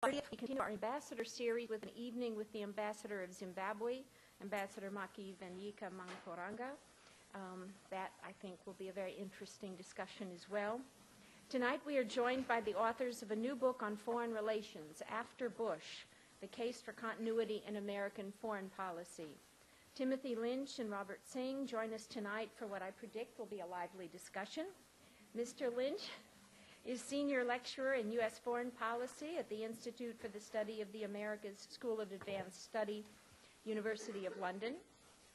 We continue our ambassador series with an evening with the ambassador of Zimbabwe, Ambassador Maki Venyika Mankoranga. That, I think, will be a very interesting discussion as well. Tonight we are joined by the authors of a new book on foreign relations, After Bush, The Case for Continuity in American Foreign Policy. Timothy Lynch and Robert Singh join us tonight for what I predict will be a lively discussion. Mr. Lynch is Senior Lecturer in U.S. Foreign Policy at the Institute for the Study of the Americas School of Advanced Study, University of London.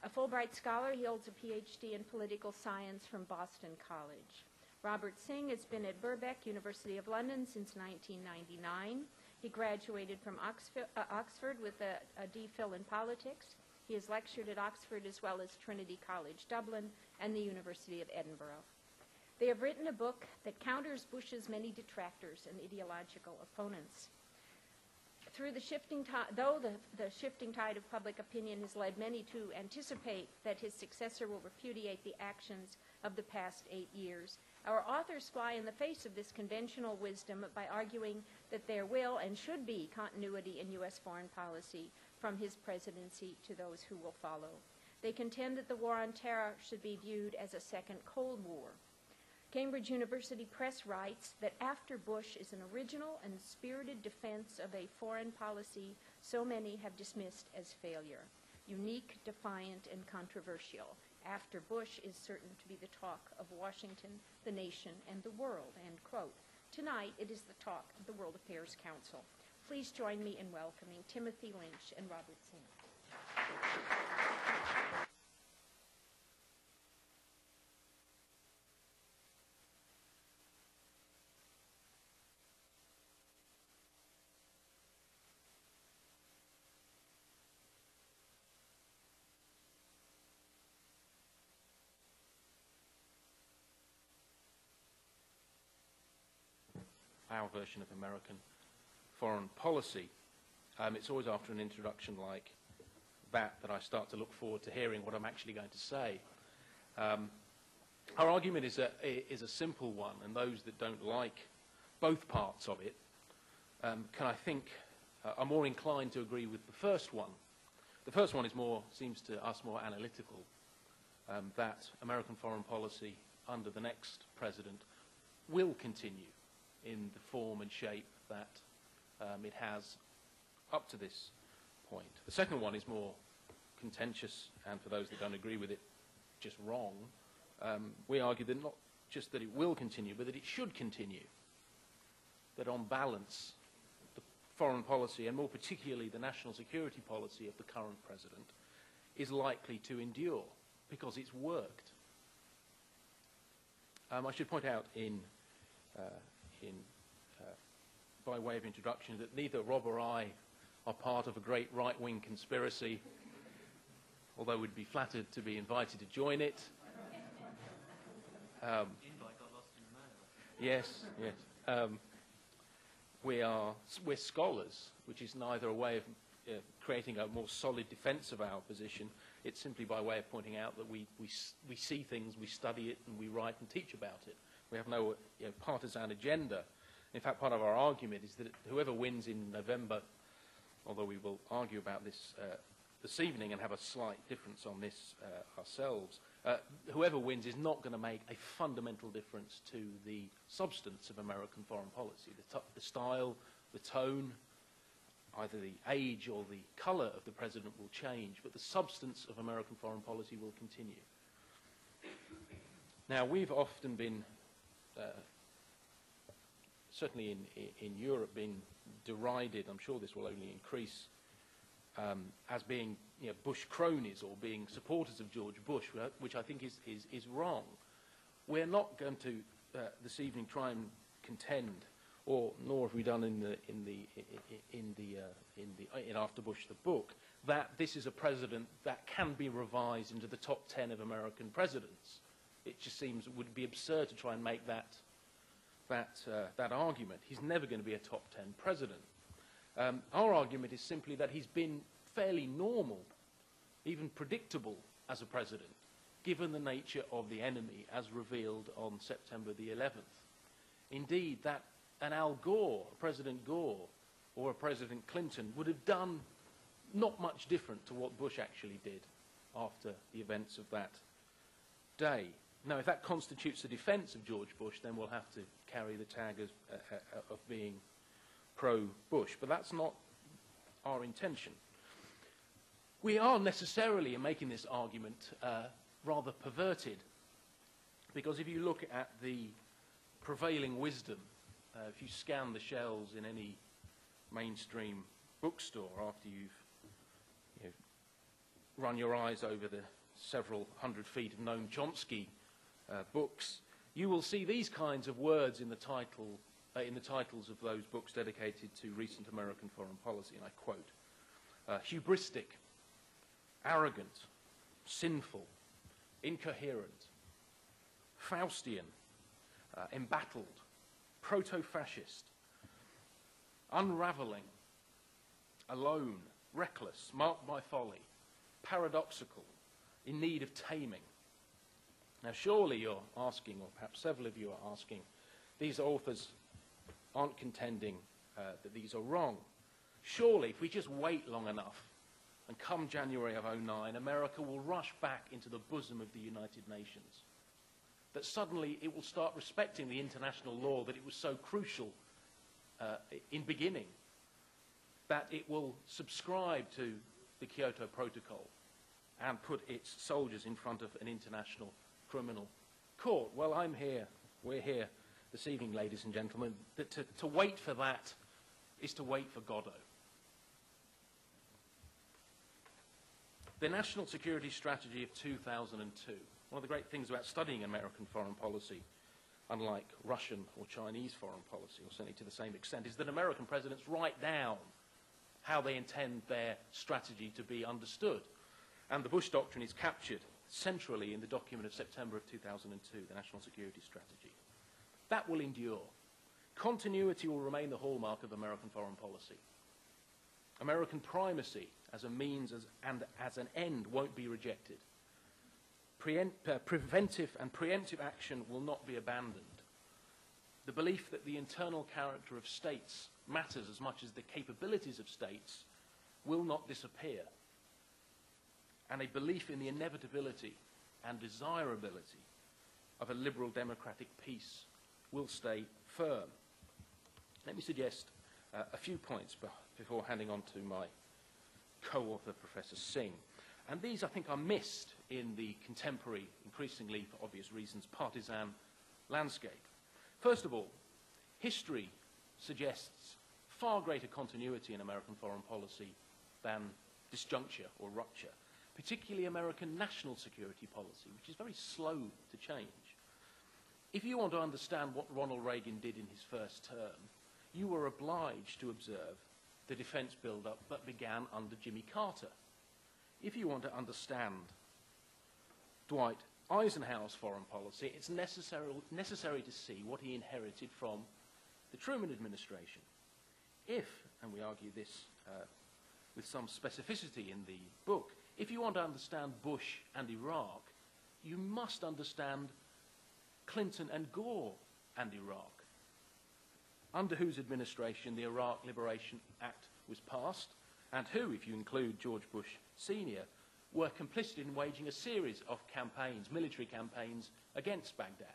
A Fulbright Scholar, he holds a Ph.D. in Political Science from Boston College. Robert Singh has been at Birkbeck, University of London since 1999. He graduated from Oxford with a D.Phil in Politics. He has lectured at Oxford as well as Trinity College Dublin and the University of Edinburgh. They have written a book that counters Bush's many detractors and ideological opponents. Though the shifting tide of public opinion has led many to anticipate that his successor will repudiate the actions of the past 8 years, our authors fly in the face of this conventional wisdom by arguing that there will and should be continuity in U.S. foreign policy from his presidency to those who will follow. They contend that the war on terror should be viewed as a second Cold War. Cambridge University Press writes that After Bush is an original and spirited defense of a foreign policy so many have dismissed as failure. Unique, defiant, and controversial. After Bush is certain to be the talk of Washington, the nation, and the world, end quote. Tonight, it is the talk of the World Affairs Council. Please join me in welcoming Timothy Lynch and Robert Singh. Our version of American foreign policy. It's always after an introduction like that I start to look forward to hearing what I'm actually going to say. Our argument is a simple one, and those that don't like both parts of it are more inclined to agree with the first one. The first one seems to us more analytical, that American foreign policy under the next president will continue in the form and shape that it has up to this point. The second one is more contentious, and for those that don't agree with it, just wrong. We argue that not just that it will continue, but that it should continue. That on balance, the foreign policy, and more particularly the national security policy of the current president, is likely to endure because it's worked. I should point out by way of introduction that neither Rob or I are part of a great right-wing conspiracy, although we'd be flattered to be invited to join it. Invite got lost in the mail. Yes. We're scholars, which is neither a way of creating a more solid defence of our position. It's simply by way of pointing out that we see things, we study it, and we write and teach about it. We have no partisan agenda. In fact, part of our argument is that whoever wins in November, although we will argue about this this evening and have a slight difference on this ourselves, whoever wins is not going to make a fundamental difference to the substance of American foreign policy. The style, the tone, either the age or the colour of the president will change, but the substance of American foreign policy will continue. Now, we've often been certainly in Europe, been derided, I'm sure this will only increase, as being Bush cronies or being supporters of George Bush, which I think is wrong. We're not going to this evening try and contend, nor have we done in After Bush the book, that this is a president that can be revised into the top 10 of American presidents. It just seems it would be absurd to try and make that argument. He's never going to be a top 10 president. Our argument is simply that he's been fairly normal, even predictable as a president, given the nature of the enemy as revealed on September the 11th. Indeed, that President Gore, or a President Clinton would have done not much different to what Bush actually did after the events of that day. Now, if that constitutes a defense of George Bush, then we'll have to carry the tag of being pro-Bush. But that's not our intention. We are necessarily, in making this argument, rather perverted, because if you look at the prevailing wisdom, if you scan the shelves in any mainstream bookstore after you've run your eyes over the several hundred feet of Noam Chomsky books, you will see these kinds of words in the titles of those books dedicated to recent American foreign policy, and I quote, hubristic, arrogant, sinful, incoherent, Faustian, embattled, proto-fascist, unraveling, alone, reckless, marked by folly, paradoxical, in need of taming. Now, surely you're asking, or perhaps several of you are asking, these authors aren't contending that these are wrong. Surely, if we just wait long enough, and come January of '09, America will rush back into the bosom of the United Nations. That suddenly it will start respecting the international law that it was so crucial in beginning, that it will subscribe to the Kyoto Protocol and put its soldiers in front of an international criminal court. Well, I'm here, we're here this evening, ladies and gentlemen, that to wait for that is to wait for Godot. The National Security Strategy of 2002, one of the great things about studying American foreign policy, unlike Russian or Chinese foreign policy, or certainly to the same extent, is that American presidents write down how they intend their strategy to be understood. And the Bush Doctrine is captured centrally in the document of September of 2002, the National Security Strategy. That will endure. Continuity will remain the hallmark of American foreign policy. American primacy as a means and as an end won't be rejected. Preventive and preemptive action will not be abandoned. The belief that the internal character of states matters as much as the capabilities of states will not disappear. And a belief in the inevitability and desirability of a liberal democratic peace will stay firm. Let me suggest a few points before handing on to my co-author, Professor Singh. And these, I think, are missed in the contemporary, increasingly, for obvious reasons, partisan landscape. First of all, history suggests far greater continuity in American foreign policy than disjuncture or rupture, particularly American national security policy, which is very slow to change. If you want to understand what Ronald Reagan did in his first term, you were obliged to observe the defense build-up that began under Jimmy Carter. If you want to understand Dwight Eisenhower's foreign policy, it's necessary to see what he inherited from the Truman administration. If, and we argue this with some specificity in the book, if you want to understand Bush and Iraq, you must understand Clinton and Gore and Iraq, under whose administration the Iraq Liberation Act was passed, and who, if you include George Bush Sr., were complicit in waging a series of campaigns, military campaigns, against Baghdad.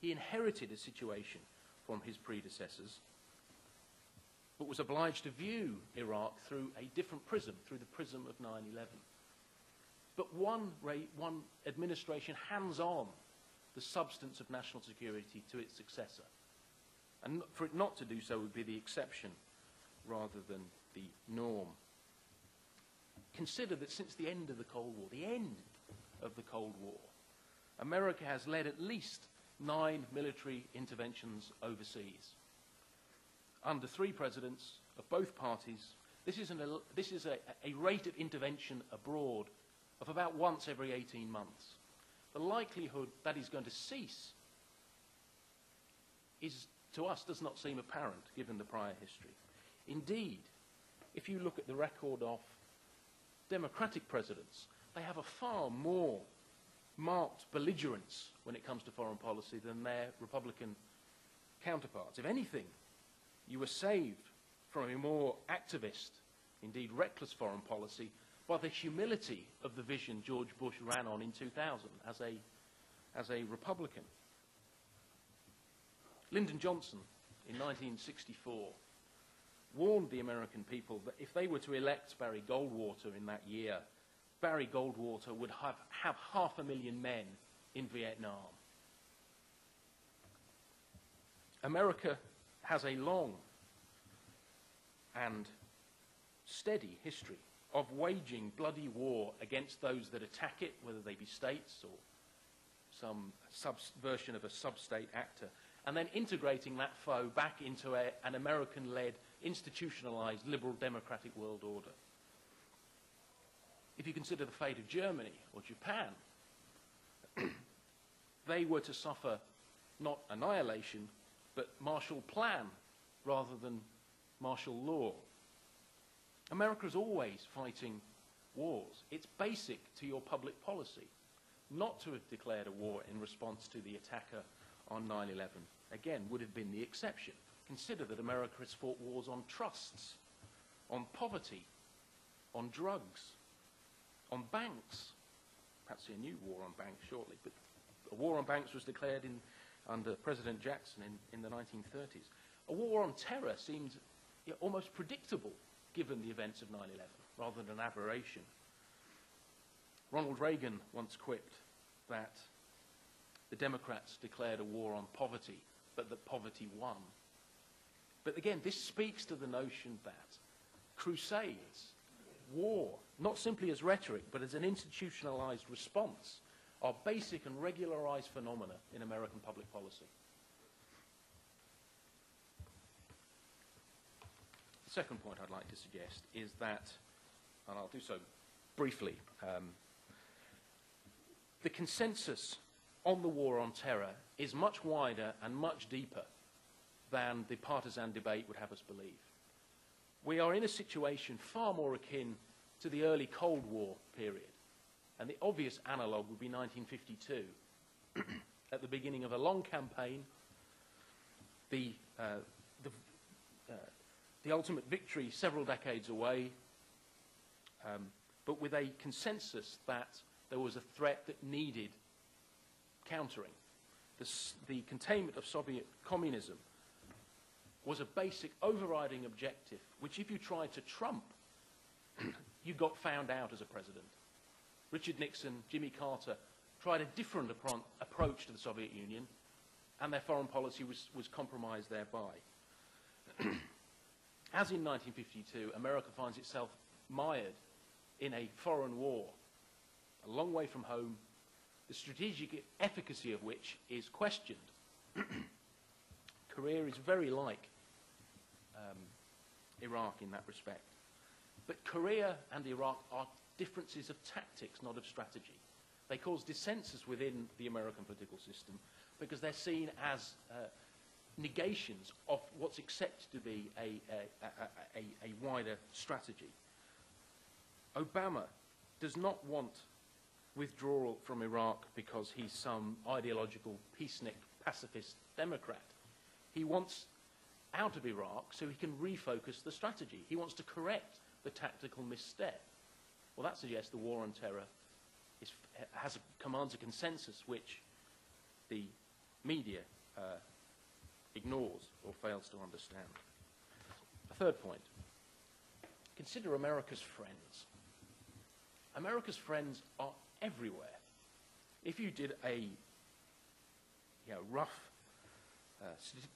He inherited a situation from his predecessors, but was obliged to view Iraq through a different prism, through the prism of 9/11. But one administration hands on the substance of national security to its successor. And for it not to do so would be the exception rather than the norm. Consider that since the end of the Cold War, America has led at least 9 military interventions overseas. Under 3 presidents of both parties, this is a rate of intervention abroad of about once every 18 months. The likelihood that is going to cease to us does not seem apparent, given the prior history. Indeed, if you look at the record of Democratic presidents, they have a far more marked belligerence when it comes to foreign policy than their Republican counterparts. If anything, you were saved from a more activist, indeed reckless foreign policy, by the humility of the vision George Bush ran on in 2000 as a Republican. Lyndon Johnson, in 1964, warned the American people that if they were to elect Barry Goldwater in that year, Barry Goldwater would have 500,000 men in Vietnam. America has a long and steady history of waging bloody war against those that attack it, whether they be states or some version of a sub-state actor, and then integrating that foe back into an American-led, institutionalized, liberal democratic world order. If you consider the fate of Germany or Japan, they were to suffer not annihilation, but martial plan rather than martial law. America is always fighting wars. It's basic to your public policy not to have declared a war in response to the attacker on 9/11. Again, would have been the exception. Consider that America has fought wars on trusts, on poverty, on drugs, on banks. Perhaps see a new war on banks shortly, but a war on banks was declared under President Jackson in the 1930s. A war on terror seemed almost predictable given the events of 9/11, rather than an aberration. Ronald Reagan once quipped that the Democrats declared a war on poverty, but that poverty won. But again, this speaks to the notion that crusades, war, not simply as rhetoric, but as an institutionalized response, are basic and regularized phenomena in American public policy. The second point I'd like to suggest is that, and I'll do so briefly, the consensus on the war on terror is much wider and much deeper than the partisan debate would have us believe. We are in a situation far more akin to the early Cold War period, and the obvious analogue would be 1952. At the beginning of a long campaign, the ultimate victory several decades away, but with a consensus that there was a threat that needed countering. The containment of Soviet communism was a basic overriding objective, which if you tried to trump, you got found out as a president. Richard Nixon, Jimmy Carter tried a different approach to the Soviet Union, and their foreign policy was compromised thereby. As in 1952, America finds itself mired in a foreign war, a long way from home, the strategic efficacy of which is questioned. Korea is very like Iraq in that respect. But Korea and Iraq are differences of tactics, not of strategy. They cause dissensus within the American political system because they're seen as negations of what's accepted to be a wider strategy. Obama does not want withdrawal from Iraq because he's some ideological peacenik pacifist Democrat. He wants out of Iraq so he can refocus the strategy. He wants to correct the tactical misstep. Well, that suggests the war on terror commands a consensus which the media ignores or fails to understand. A third point. Consider America's friends. America's friends are everywhere. If you did a rough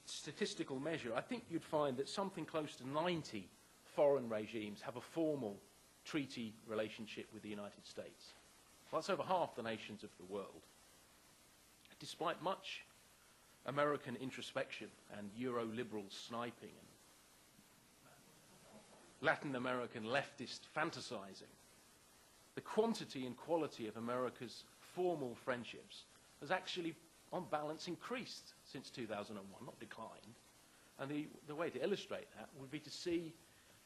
statistical measure, I think you'd find that something close to 90 foreign regimes have a formal treaty relationship with the United States. Well, that's over half the nations of the world. Despite much American introspection and Euro-liberal sniping and Latin American leftist fantasizing, the quantity and quality of America's formal friendships has actually, on balance, increased since 2001, not declined. And the way to illustrate that would be to see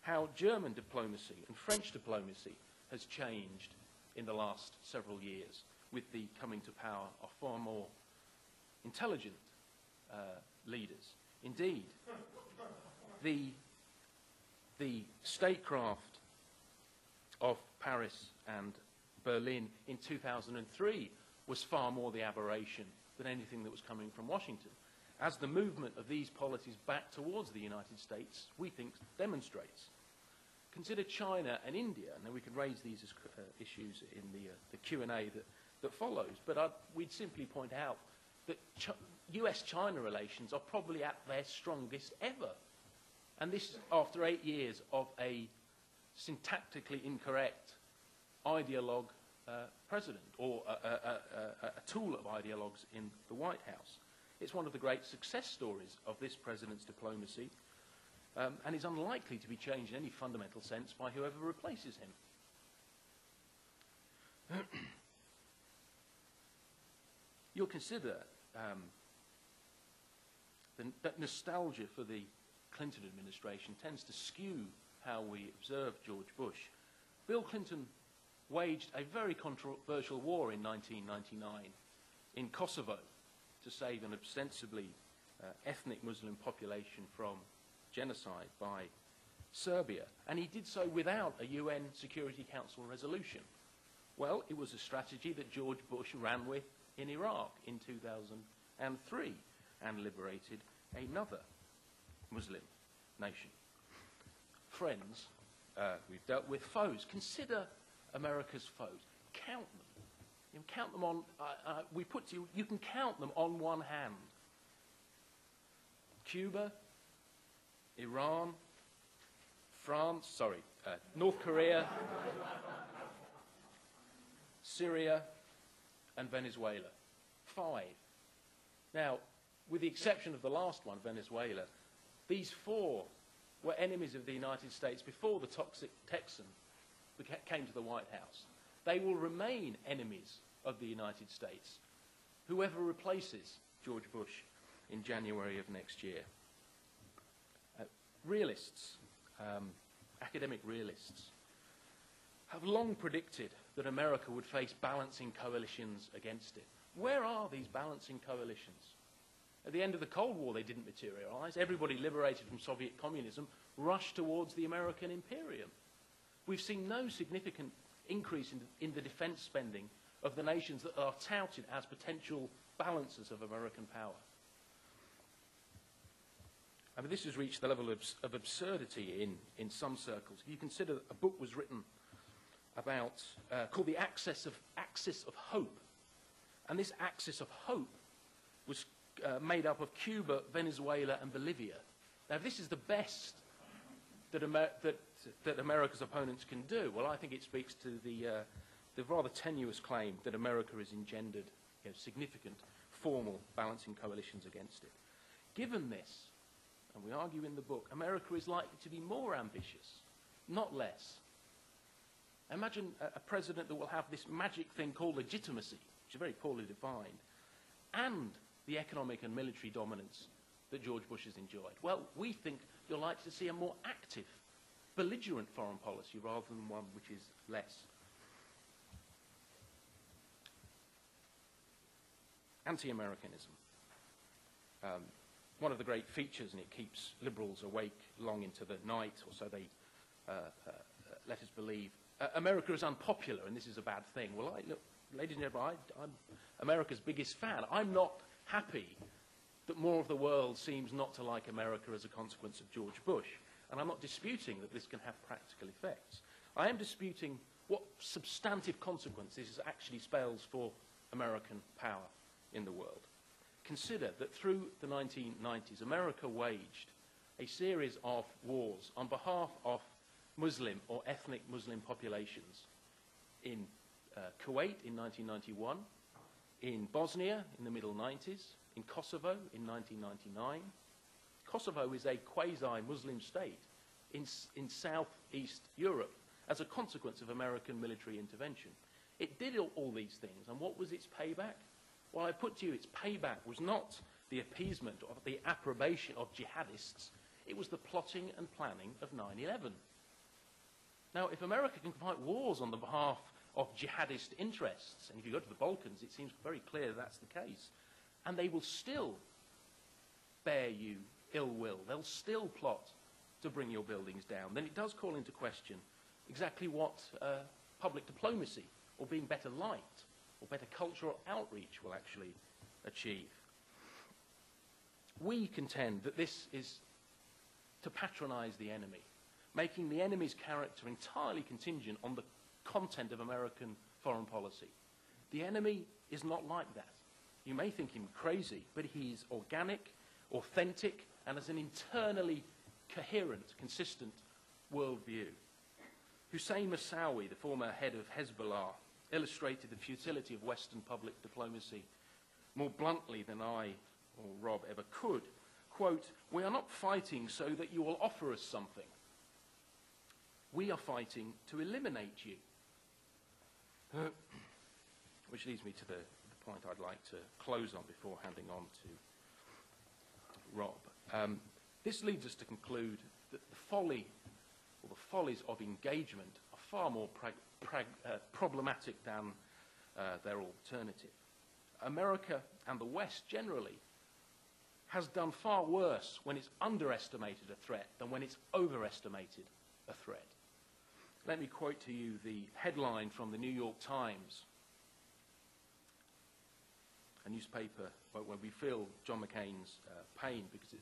how German diplomacy and French diplomacy has changed in the last several years with the coming to power of far more intelligent leaders. Indeed, the the statecraft of Paris and Berlin in 2003 was far more the aberration than anything that was coming from Washington, as the movement of these policies back towards the United States, we think, demonstrates. Consider China and India, and then we can raise these as issues in the Q&A that follows, but we'd simply point out that US-China relations are probably at their strongest ever. And this after 8 years of a syntactically incorrect ideologue president, or a tool of ideologues in the White House. It's one of the great success stories of this president's diplomacy, and is unlikely to be changed in any fundamental sense by whoever replaces him. You'll consider that nostalgia for the Clinton administration tends to skew how we observe George Bush. Bill Clinton waged a very controversial war in 1999 in Kosovo to save an ostensibly ethnic Muslim population from genocide by Serbia, and he did so without a UN Security Council resolution. Well, it was a strategy that George Bush ran with in Iraq in 2003 and liberated another Muslim nation. Friends, we've dealt with foes. Consider America's foes. Count them. You can count them on, you can count them on one hand. Cuba, Iran, France, North Korea, Syria, and Venezuela. 5. Now, with the exception of the last one, Venezuela, these 4 were enemies of the United States before the toxic Texan came to the White House. They will remain enemies of the United States, whoever replaces George Bush in January of next year. Realists, academic realists, have long predicted that America would face balancing coalitions against it. Where are these balancing coalitions? At the end of the Cold War, they didn't materialize. Everybody liberated from Soviet communism rushed towards the American imperium. We've seen no significant increase in the defense spending of the nations that are touted as potential balancers of American power. I mean, this has reached the level of absurdity in some circles. If you consider a book was written about, called The Axis of Hope, and this axis of hope was made up of Cuba, Venezuela, and Bolivia. Now, if this is the best that America's opponents can do, well, I think it speaks to the rather tenuous claim that America has engendered significant formal balancing coalitions against it. Given this, and we argue in the book, America is likely to be more ambitious, not less. Imagine a president that will have this magic thing called legitimacy, which is very poorly defined, and the economic and military dominance that George Bush has enjoyed. Well, we think you're likely to see a more active, belligerent foreign policy rather than one which is less. Anti-Americanism. One of the great features, and it keeps liberals awake long into the night, or so they let us believe, America is unpopular and this is a bad thing. Well, look, ladies and gentlemen, I'm America's biggest fan. I'm not happy that more of the world seems not to like America as a consequence of George Bush. And I'm not disputing that this can have practical effects. I am disputing what substantive consequences this actually spells for American power in the world. Consider that through the 1990s, America waged a series of wars on behalf of Muslim or ethnic Muslim populations in Kuwait in 1991, in Bosnia in the middle 90s, in Kosovo in 1999. Kosovo is a quasi-Muslim state in southeast Europe as a consequence of American military intervention. It did all these things, and what was its payback? Well, I put to you, its payback was not the appeasement or the approbation of jihadists, it was the plotting and planning of 9/11. Now, if America can fight wars on the behalf of jihadist interests, and if you go to the Balkans, it seems very clear that's the case, and they will still bear you ill will. They'll still plot to bring your buildings down, then it does call into question exactly what public diplomacy or being better liked or better cultural outreach will actually achieve. We contend that this is to patronize the enemy, making the enemy's character entirely contingent on the content of American foreign policy. The enemy is not like that. You may think him crazy, but he is organic, authentic, and has an internally coherent, consistent worldview. Hussein Moussaoui, the former head of Hezbollah, illustrated the futility of Western public diplomacy more bluntly than I or Rob ever could. Quote, "We are not fighting so that you will offer us something. We are fighting to eliminate you." Which leads me to the point I'd like to close on before handing on to Rob. This leads us to conclude that the folly or the follies of engagement are far more problematic than their alternative. America and the West generally has done far worse when it's underestimated a threat than when it's overestimated a threat. Let me quote to you the headline from the New York Times, a newspaper where we feel John McCain's pain because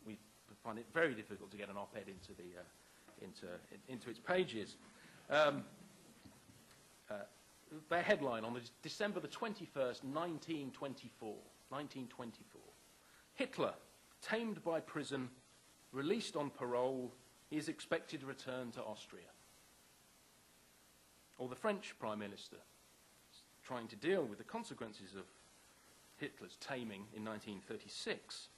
we find it very difficult to get an op-ed into its pages. Their headline on December the 21st, 1924. Hitler, tamed by prison, released on parole, he is expected to return to Austria. Or the French Prime Minister, trying to deal with the consequences of Hitler's taming in 1936.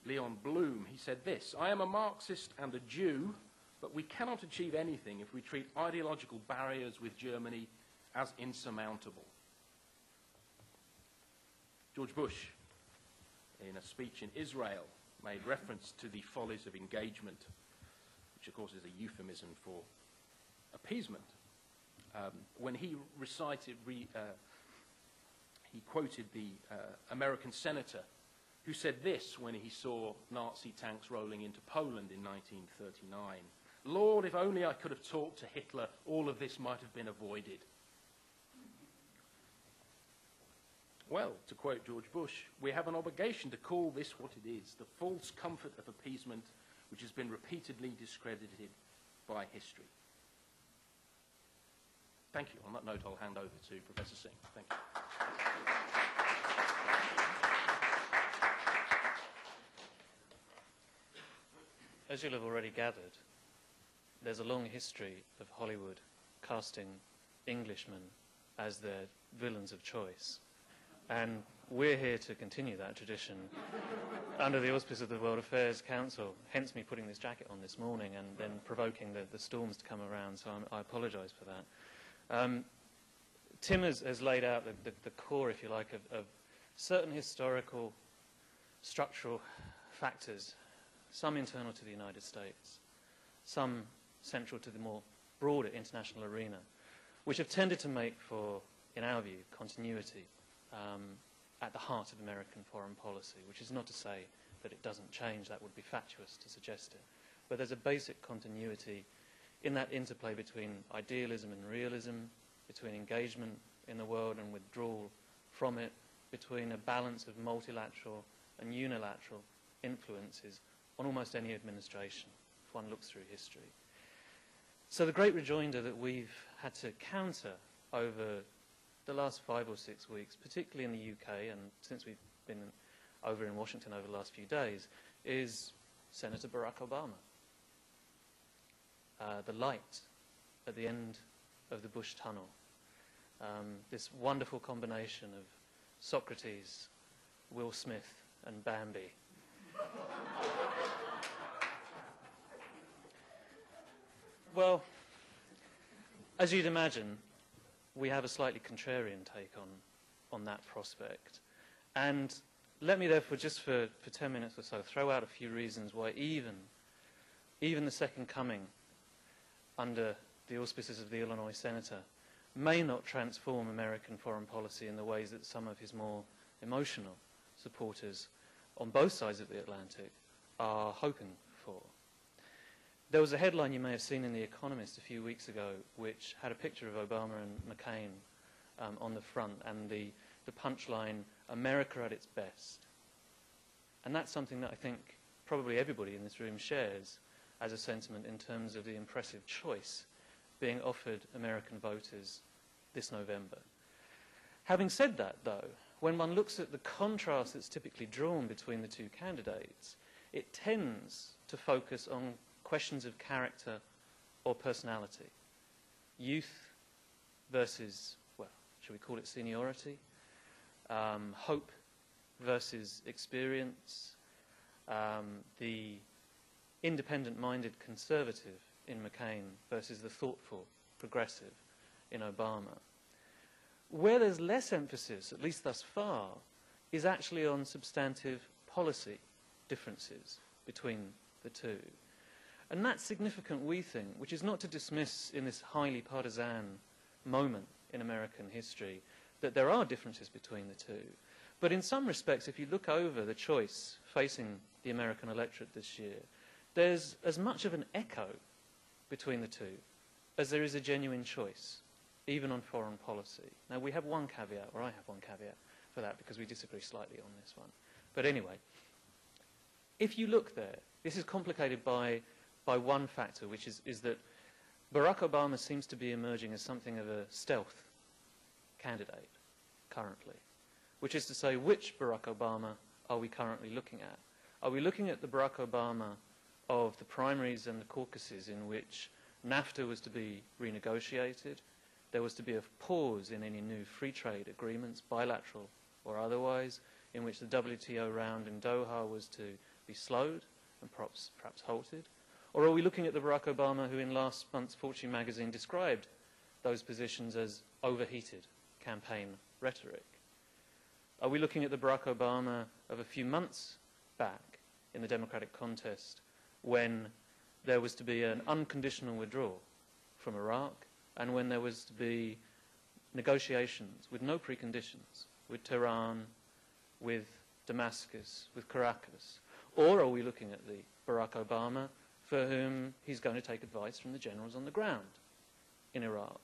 Leon Blum, he said this, "I am a Marxist and a Jew, but we cannot achieve anything if we treat ideological barriers with Germany as insurmountable." George Bush, in a speech in Israel, made reference to the follies of engagement, which of course is a euphemism for appeasement. When he he quoted the American senator who said this when he saw Nazi tanks rolling into Poland in 1939. "Lord, if only I could have talked to Hitler, all of this might have been avoided." Well, to quote George Bush, we have an obligation to call this what it is, the false comfort of appeasement which has been repeatedly discredited by history. Thank you. On that note, I'll hand over to Professor Singh. Thank you. As you'll have already gathered, there's a long history of Hollywood casting Englishmen as their villains of choice. And we're here to continue that tradition under the auspice of the World Affairs Council, hence me putting this jacket on this morning and then provoking the storms to come around, so I apologise for that. Tim has laid out the core, if you like, of certain historical, structural factors, some internal to the United States, some central to the more broader international arena, which have tended to make for, in our view, continuity at the heart of American foreign policy, which is not to say that it doesn't change. That would be fatuous to suggest it. But there's a basic continuity in that interplay between idealism and realism, between engagement in the world and withdrawal from it, between a balance of multilateral and unilateral influences on almost any administration, if one looks through history. So the great rejoinder that we've had to counter over the last 5 or 6 weeks, particularly in the UK, and since we've been over in Washington over the last few days, is Senator Barack Obama. The light at the end of the Bush tunnel. This wonderful combination of Socrates, Will Smith, and Bambi. Well, as you'd imagine, we have a slightly contrarian take on that prospect. And let me therefore, just for 10 minutes or so, throw out a few reasons why even the second coming under the auspices of the Illinois senator may not transform American foreign policy in the ways that some of his more emotional supporters on both sides of the Atlantic are hoping for. There was a headline you may have seen in The Economist a few weeks ago which had a picture of Obama and McCain on the front, and the punchline, "America at its best." And that's something that I think probably everybody in this room shares as a sentiment in terms of the impressive choice being offered American voters this November. Having said that, though, when one looks at the contrast that's typically drawn between the two candidates, it tends to focus on questions of character or personality. Youth versus, well, should we call it seniority? Hope versus experience. The independent-minded conservative in McCain versus the thoughtful progressive in Obama. Where there's less emphasis, at least thus far, is actually on substantive policy differences between the two. And that's significant, we think, which is not to dismiss in this highly partisan moment in American history that there are differences between the two. But in some respects, if you look over the choice facing the American electorate this year, there's as much of an echo between the two as there is a genuine choice, even on foreign policy. Now, we have one caveat, or I have one caveat for that, because we disagree slightly on this one. But anyway, if you look there, this is complicated by one factor, which is that Barack Obama seems to be emerging as something of a stealth candidate currently, which is to say, which Barack Obama are we currently looking at? Are we looking at the Barack Obama of the primaries and the caucuses in which NAFTA was to be renegotiated, there was to be a pause in any new free trade agreements, bilateral or otherwise, in which the WTO round in Doha was to be slowed and perhaps halted? Or are we looking at the Barack Obama who in last month's Fortune magazine described those positions as overheated campaign rhetoric? Are we looking at the Barack Obama of a few months back in the Democratic contest when there was to be an unconditional withdrawal from Iraq and when there was to be negotiations with no preconditions with Tehran, with Damascus, with Caracas? Or are we looking at the Barack Obama for whom he's going to take advice from the generals on the ground in Iraq,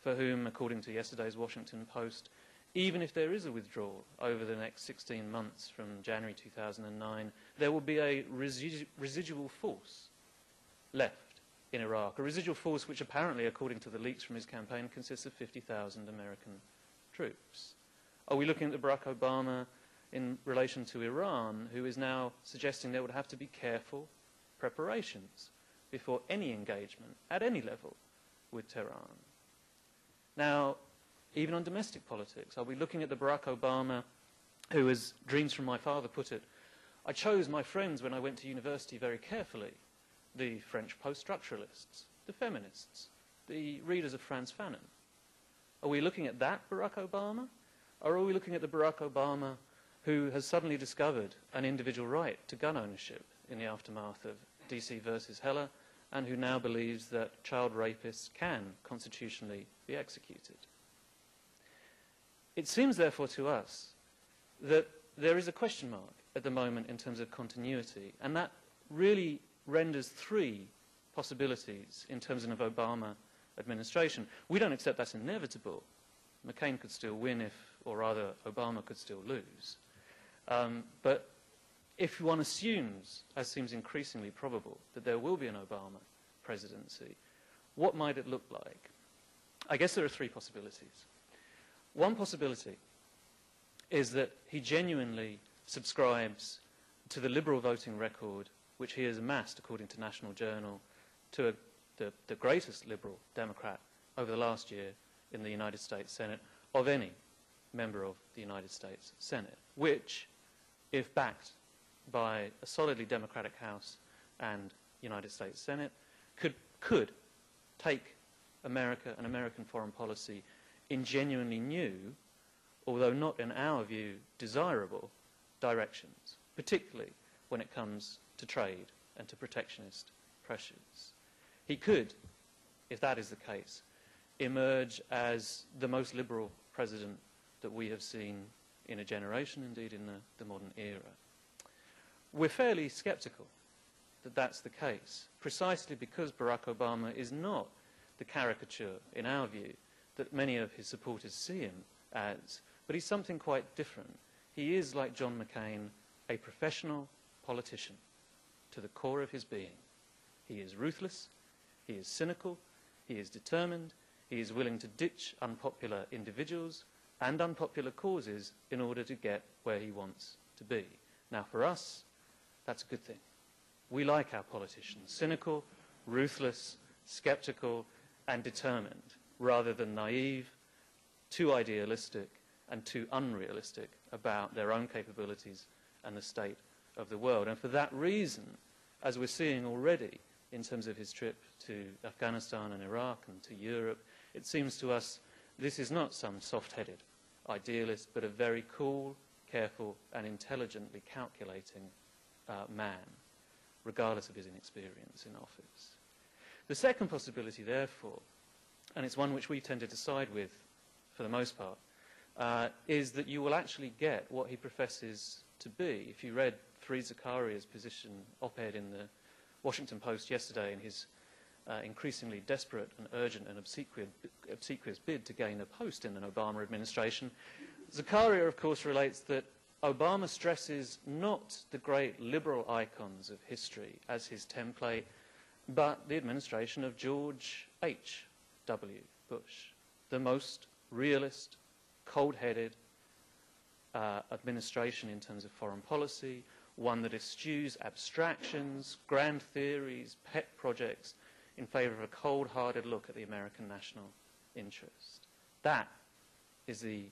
for whom, according to yesterday's Washington Post, even if there is a withdrawal over the next 16 months from January 2009, there will be a residual force left in Iraq, a residual force which apparently, according to the leaks from his campaign, consists of 50,000 American troops. Are we looking at the Barack Obama in relation to Iran, who is now suggesting there would have to be careful preparations before any engagement at any level with Tehran? Now, even on domestic politics, are we looking at the Barack Obama who, as Dreams from My Father put it, I chose my friends when I went to university very carefully, the French post-structuralists, the feminists, the readers of Frantz Fanon? Are we looking at that Barack Obama? Or are we looking at the Barack Obama who has suddenly discovered an individual right to gun ownership in the aftermath of DC versus Heller, and who now believes that child rapists can constitutionally be executed? It seems, therefore, to us that there is a question mark at the moment in terms of continuity, and that really renders three possibilities in terms of an Obama administration. We don't accept that's inevitable. McCain could still win if, or rather, Obama could still lose. But if one assumes, as seems increasingly probable, that there will be an Obama presidency, what might it look like? I guess there are three possibilities. One possibility is that he genuinely subscribes to the liberal voting record which he has amassed, according to National Journal, to the greatest liberal Democrat over the last year in the United States Senate of any member of the United States Senate, which, if backed by a solidly Democratic House and United States Senate, could take America and American foreign policy in genuinely new, although not in our view desirable, directions, particularly when it comes to trade and to protectionist pressures. He could, if that is the case, emerge as the most liberal president that we have seen in a generation, indeed in the modern era. We're fairly sceptical that that's the case, precisely because Barack Obama is not the caricature, in our view, that many of his supporters see him as, but he's something quite different. He is, like John McCain, a professional politician to the core of his being. He is ruthless, he is cynical, he is determined, he is willing to ditch unpopular individuals and unpopular causes in order to get where he wants to be. Now, for us, that's a good thing. We like our politicians, cynical, ruthless, sceptical, and determined, rather than naive, too idealistic, and too unrealistic about their own capabilities and the state of the world. And for that reason, as we're seeing already in terms of his trip to Afghanistan and Iraq and to Europe, it seems to us this is not some soft-headed idealist, but a very cool, careful, and intelligently calculating man, regardless of his inexperience in office. The second possibility, therefore, and it's one which we tended to side with for the most part, is that you will actually get what he professes to be. If you read Fareed Zakaria's position op-ed in the Washington Post yesterday in his increasingly desperate and urgent and obsequious bid to gain a post in an Obama administration, Zakaria, of course, relates that Obama stresses not the great liberal icons of history as his template, but the administration of George H.W. Bush, the most realist, cold-headed administration in terms of foreign policy, one that eschews abstractions, grand theories, pet projects in favour of a cold-hearted look at the American national interest. That is the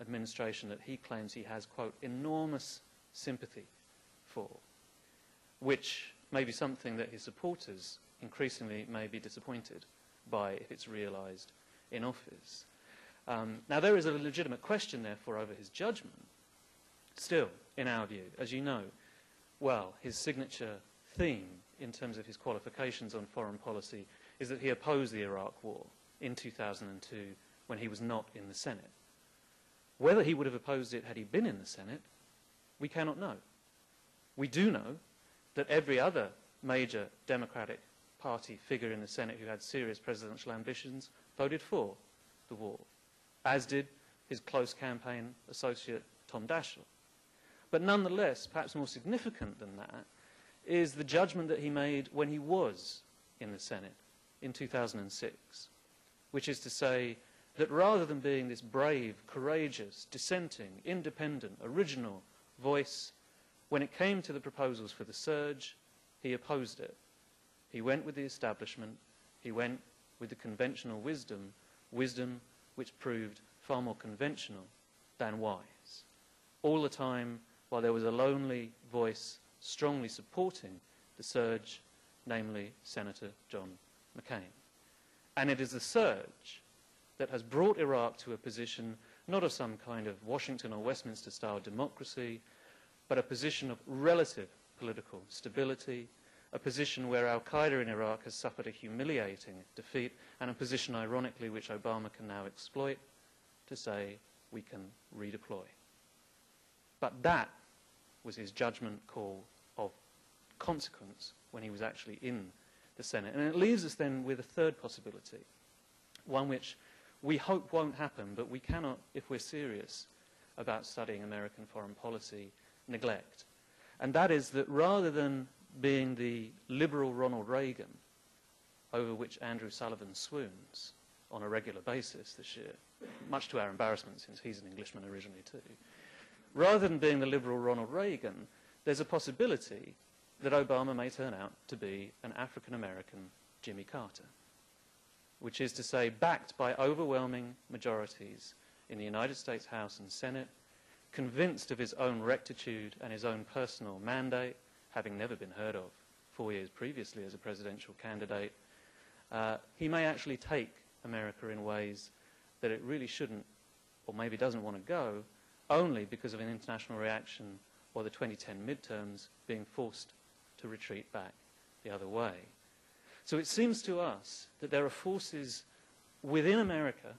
administration that he claims he has, quote, enormous sympathy for, which may be something that his supporters increasingly may be disappointed by if it's realised in office. Now, there is a legitimate question, therefore, over his judgment, still, in our view. As you know, well, his signature theme in terms of his qualifications on foreign policy is that he opposed the Iraq War in 2002 when he was not in the Senate. Whether he would have opposed it had he been in the Senate, we cannot know. We do know that every other major Democratic Party figure in the Senate who had serious presidential ambitions voted for the war, as did his close campaign associate Tom Daschle. But nonetheless, perhaps more significant than that, is the judgment that he made when he was in the Senate in 2006, which is to say that rather than being this brave, courageous, dissenting, independent, original voice, when it came to the proposals for the surge, he opposed it. He went with the establishment, he went with the conventional wisdom which proved far more conventional than wise. All the time, while there was a lonely voice strongly supporting the surge, namely Senator John McCain. And it is the surge that has brought Iraq to a position not of some kind of Washington or Westminster-style democracy, but a position of relative political stability, a position where al-Qaeda in Iraq has suffered a humiliating defeat, and a position, ironically, which Obama can now exploit to say we can redeploy. But that was his judgment call of consequence when he was actually in the Senate. And it leaves us then with a third possibility, one which we hope won't happen, but we cannot, if we're serious about studying American foreign policy, neglect. And that is that rather than being the liberal Ronald Reagan, over which Andrew Sullivan swoons on a regular basis this year, much to our embarrassment since he's an Englishman originally too, rather than being the liberal Ronald Reagan, there's a possibility that Obama may turn out to be an African-American Jimmy Carter, which is to say, backed by overwhelming majorities in the United States House and Senate, convinced of his own rectitude and his own personal mandate, having never been heard of 4 years previously as a presidential candidate, he may actually take America in ways that it really shouldn't, or maybe doesn't want to go, only because of an international reaction or the 2010 midterms being forced to retreat back the other way. So it seems to us that there are forces within America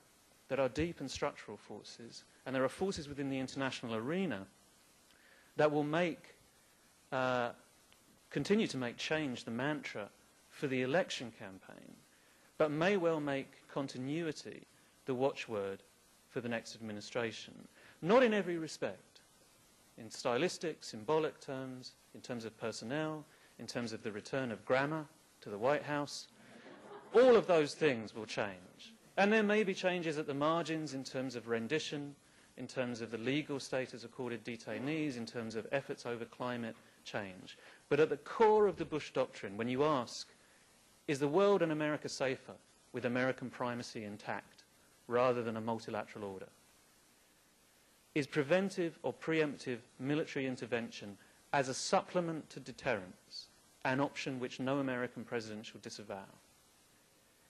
that are deep and structural forces, and there are forces within the international arena that will make continue to make change the mantra for the election campaign, but may well make continuity the watchword for the next administration. Not in every respect. In stylistic, symbolic terms, in terms of personnel, in terms of the return of grammar to the White House. All of those things will change. And there may be changes at the margins in terms of rendition, in terms of the legal status accorded detainees, in terms of efforts over climate change. But at the core of the Bush Doctrine, when you ask, is the world and America safer with American primacy intact rather than a multilateral order? Is preventive or preemptive military intervention as a supplement to deterrence an option which no American president shall disavow?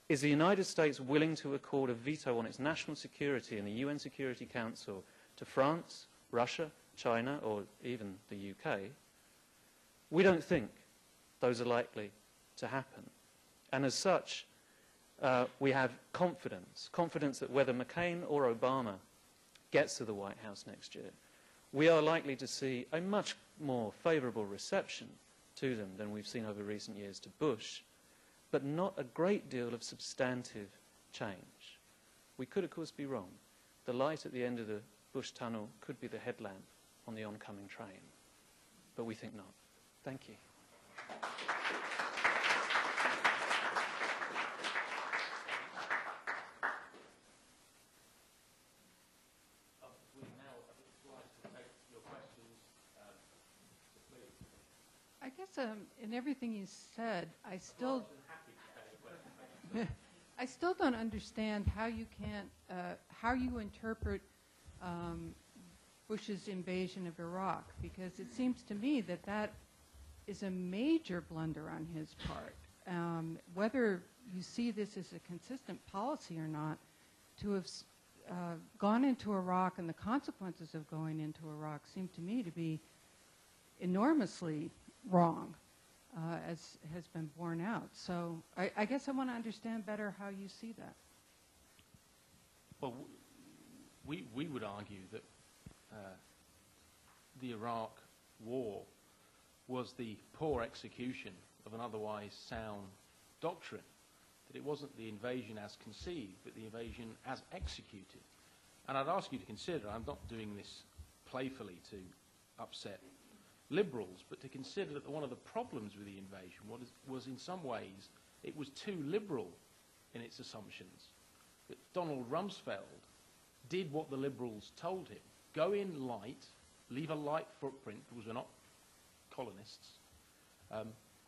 Is the United States willing to accord a veto on its national security in the UN Security Council to France, Russia, China, or even the UK? We don't think those are likely to happen. And as such, we have confidence that whether McCain or Obama gets to the White House next year, we are likely to see a much more favourable reception to them than we've seen over recent years to Bush, but not a great deal of substantive change. We could, of course, be wrong. The light at the end of the Bush tunnel could be the headlamp on the oncoming train, but we think not. Thank you. I guess in everything you said, I still don't understand how you how you interpret Bush's invasion of Iraq, because it seems to me that that is a major blunder on his part. Whether you see this as a consistent policy or not, to have gone into Iraq and the consequences of going into Iraq seem to me to be enormously wrong, as has been borne out. So I guess I want to understand better how you see that. Well, we would argue that the Iraq war was the poor execution of an otherwise sound doctrine, that it wasn't the invasion as conceived, but the invasion as executed. And I'd ask you to consider, I'm not doing this playfully to upset liberals, but to consider that one of the problems with the invasion was in some ways it was too liberal in its assumptions. That Donald Rumsfeld did what the liberals told him. Go in light, leave a light footprint, because we're not colonists,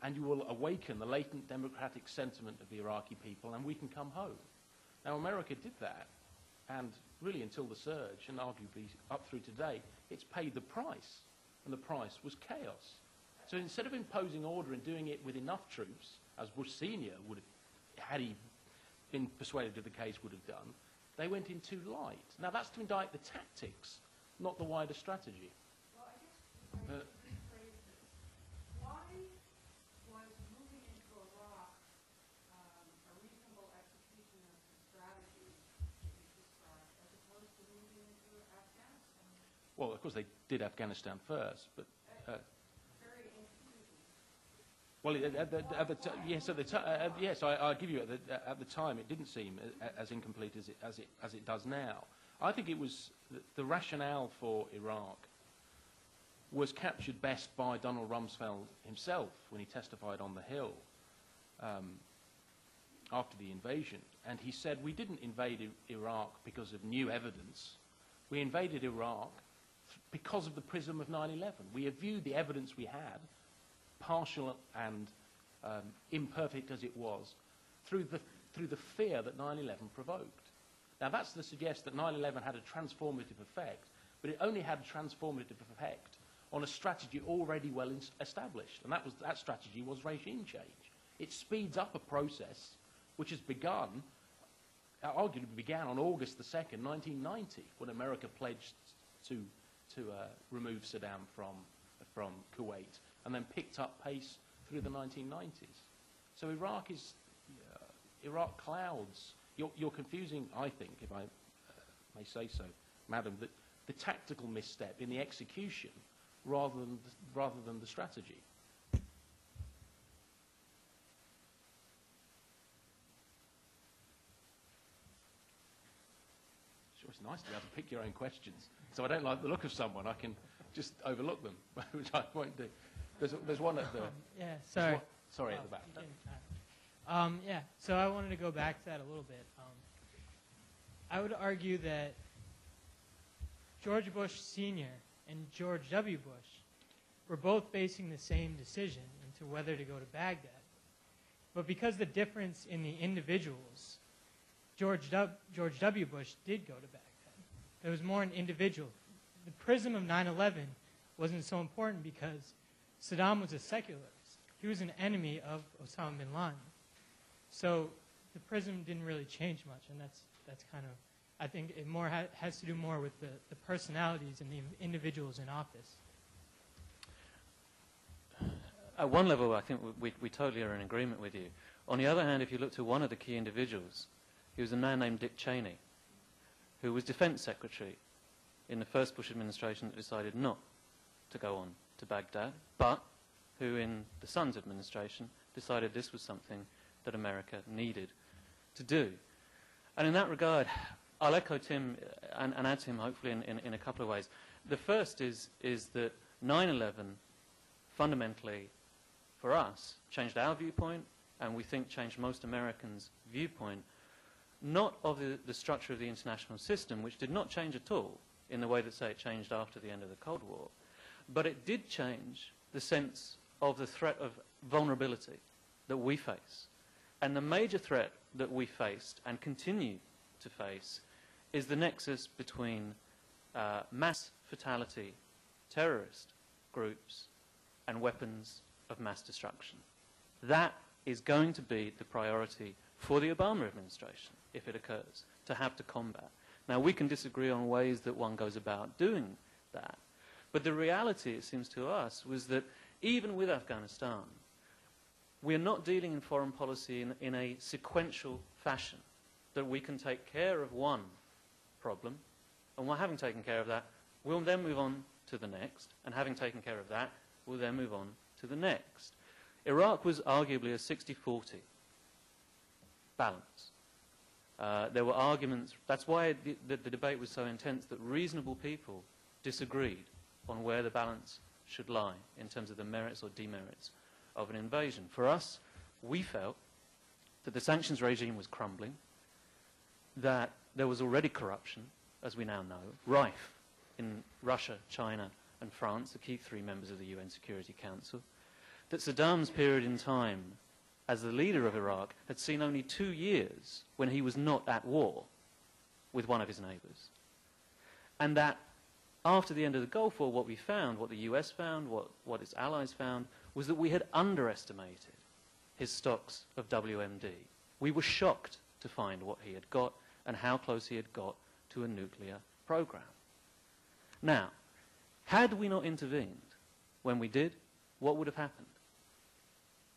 and you will awaken the latent democratic sentiment of the Iraqi people, and we can come home. Now, America did that, and really until the surge, and arguably up through today, it's paid the price. And the price was chaos. So instead of imposing order and doing it with enough troops, as Bush Senior would have, had he been persuaded of the case, would have done, they went in too light. Now that's to indict the tactics, not the wider strategy. Well, I guess I rephrase this. Why was moving into Iraq a reasonable execution of the strategy that you described, as opposed to moving into Afghanistan? Well, of course, they did Afghanistan first, but... Very inconvenient. Well, yes, I'll give you at the time it didn't seem as incomplete as it does now. I think it was the rationale for Iraq was captured best by Donald Rumsfeld himself when he testified on the Hill after the invasion, and he said we didn't invade Iraq because of new evidence. We invaded Iraq because of the prism of 9/11. We have viewed the evidence we had, partial and imperfect as it was, through the fear that 9/11 provoked. Now that's to suggest that 9/11 had a transformative effect, but it only had a transformative effect on a strategy already well established, and that strategy was regime change. It speeds up a process which has begun, arguably began on August the 2nd, 1990, when America pledged to remove Saddam from Kuwait, and then picked up pace through the 1990s. So Iraq clouds. You're confusing, I think, if I may say so, Madam, that the tactical misstep in the execution rather than the strategy. nice to be able to pick your own questions. So I don't like the look of someone, I can just overlook them, which I won't do. There's one at the... Yeah, sorry. Sorry, at the back. Yeah, so I wanted to go back to that a little bit. I would argue that George Bush Sr. and George W. Bush were both facing the same decision into whether to go to Baghdad. But because the difference in the individuals, George W. Bush did go to Baghdad. There was more an individual. The prism of 9/11 wasn't so important because Saddam was a secularist. He was an enemy of Osama bin Laden. So the prism didn't really change much, and that's kind of, I think it more has to do more with the personalities and the individuals in office. At one level, I think we totally are in agreement with you. On the other hand, if you look to one of the key individuals, he was a man named Dick Cheney, who was Defense Secretary in the first Bush administration that decided not to go on to Baghdad, but who in the Son's administration decided this was something that America needed to do. And in that regard, I'll echo Tim and add to him hopefully in a couple of ways. The first is that 9/11 fundamentally, for us, changed our viewpoint, and we think changed most Americans' viewpoint, not of the structure of the international system, which did not change at all in the way that, say, it changed after the end of the Cold War, but it did change the sense of the threat of vulnerability that we face. And the major threat that we faced and continue to face is the nexus between mass fatality, terrorist groups, and weapons of mass destruction. That is going to be the priority for the Obama administration, if it occurs, to have to combat. Now, we can disagree on ways that one goes about doing that, but the reality, it seems to us, was that even with Afghanistan, we're not dealing in foreign policy in a sequential fashion, that we can take care of one problem, and while having taken care of that, we'll then move on to the next, and having taken care of that, we'll then move on to the next. Iraq was arguably a 60-40 balance. There were arguments, that's why the debate was so intense, that reasonable people disagreed on where the balance should lie in terms of the merits or demerits of an invasion. For us, we felt that the sanctions regime was crumbling, that there was already corruption, as we now know, rife in Russia, China, and France, the key three members of the UN Security Council, that Saddam's period in time as the leader of Iraq had seen only 2 years when he was not at war with one of his neighbors. And that after the end of the Gulf War, what we found, what the US found, what its allies found, was that we had underestimated his stocks of WMD. We were shocked to find what he had got and how close he had got to a nuclear program. Now, had we not intervened when we did, what would have happened?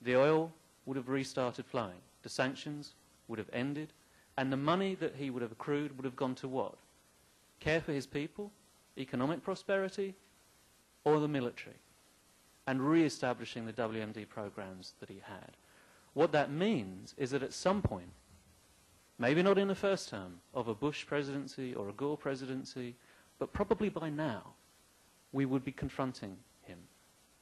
The oil would have restarted flowing, the sanctions would have ended, and the money that he would have accrued would have gone to what? Care for his people, economic prosperity, or the military, and re-establishing the WMD programs that he had. What that means is that at some point, maybe not in the first term of a Bush presidency or a Gore presidency, but probably by now, we would be confronting him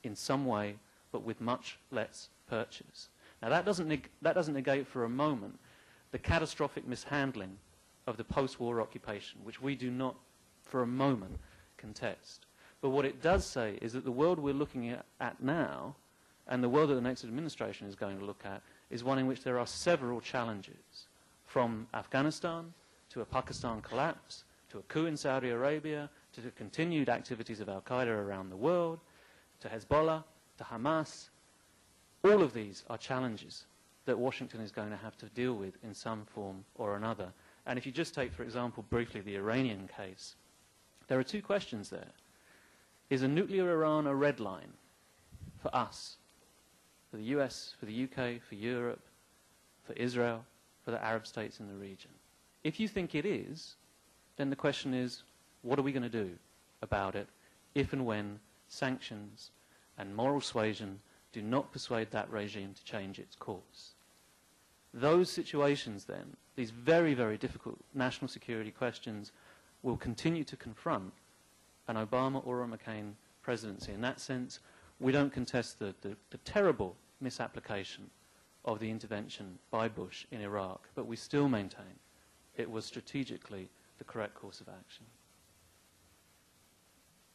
in some way, but with much less purchase. Now, that doesn't negate for a moment the catastrophic mishandling of the post-war occupation, which we do not for a moment contest. But what it does say is that the world we're looking at now, and the world that the next administration is going to look at, is one in which there are several challenges, from Afghanistan to a Pakistan collapse, to a coup in Saudi Arabia, to the continued activities of Al-Qaeda around the world, to Hezbollah, to Hamas. All of these are challenges that Washington is going to have to deal with in some form or another. And if you just take, for example, briefly the Iranian case, there are two questions there. Is a nuclear Iran a red line for us, for the US, for the UK, for Europe, for Israel, for the Arab states in the region? If you think it is, then the question is, what are we going to do about it if and when sanctions and moral suasion do not persuade that regime to change its course? Those situations then, these very, very difficult national security questions, will continue to confront an Obama or a McCain presidency. In that sense, we don't contest the terrible misapplication of the intervention by Bush in Iraq, but we still maintain it was strategically the correct course of action.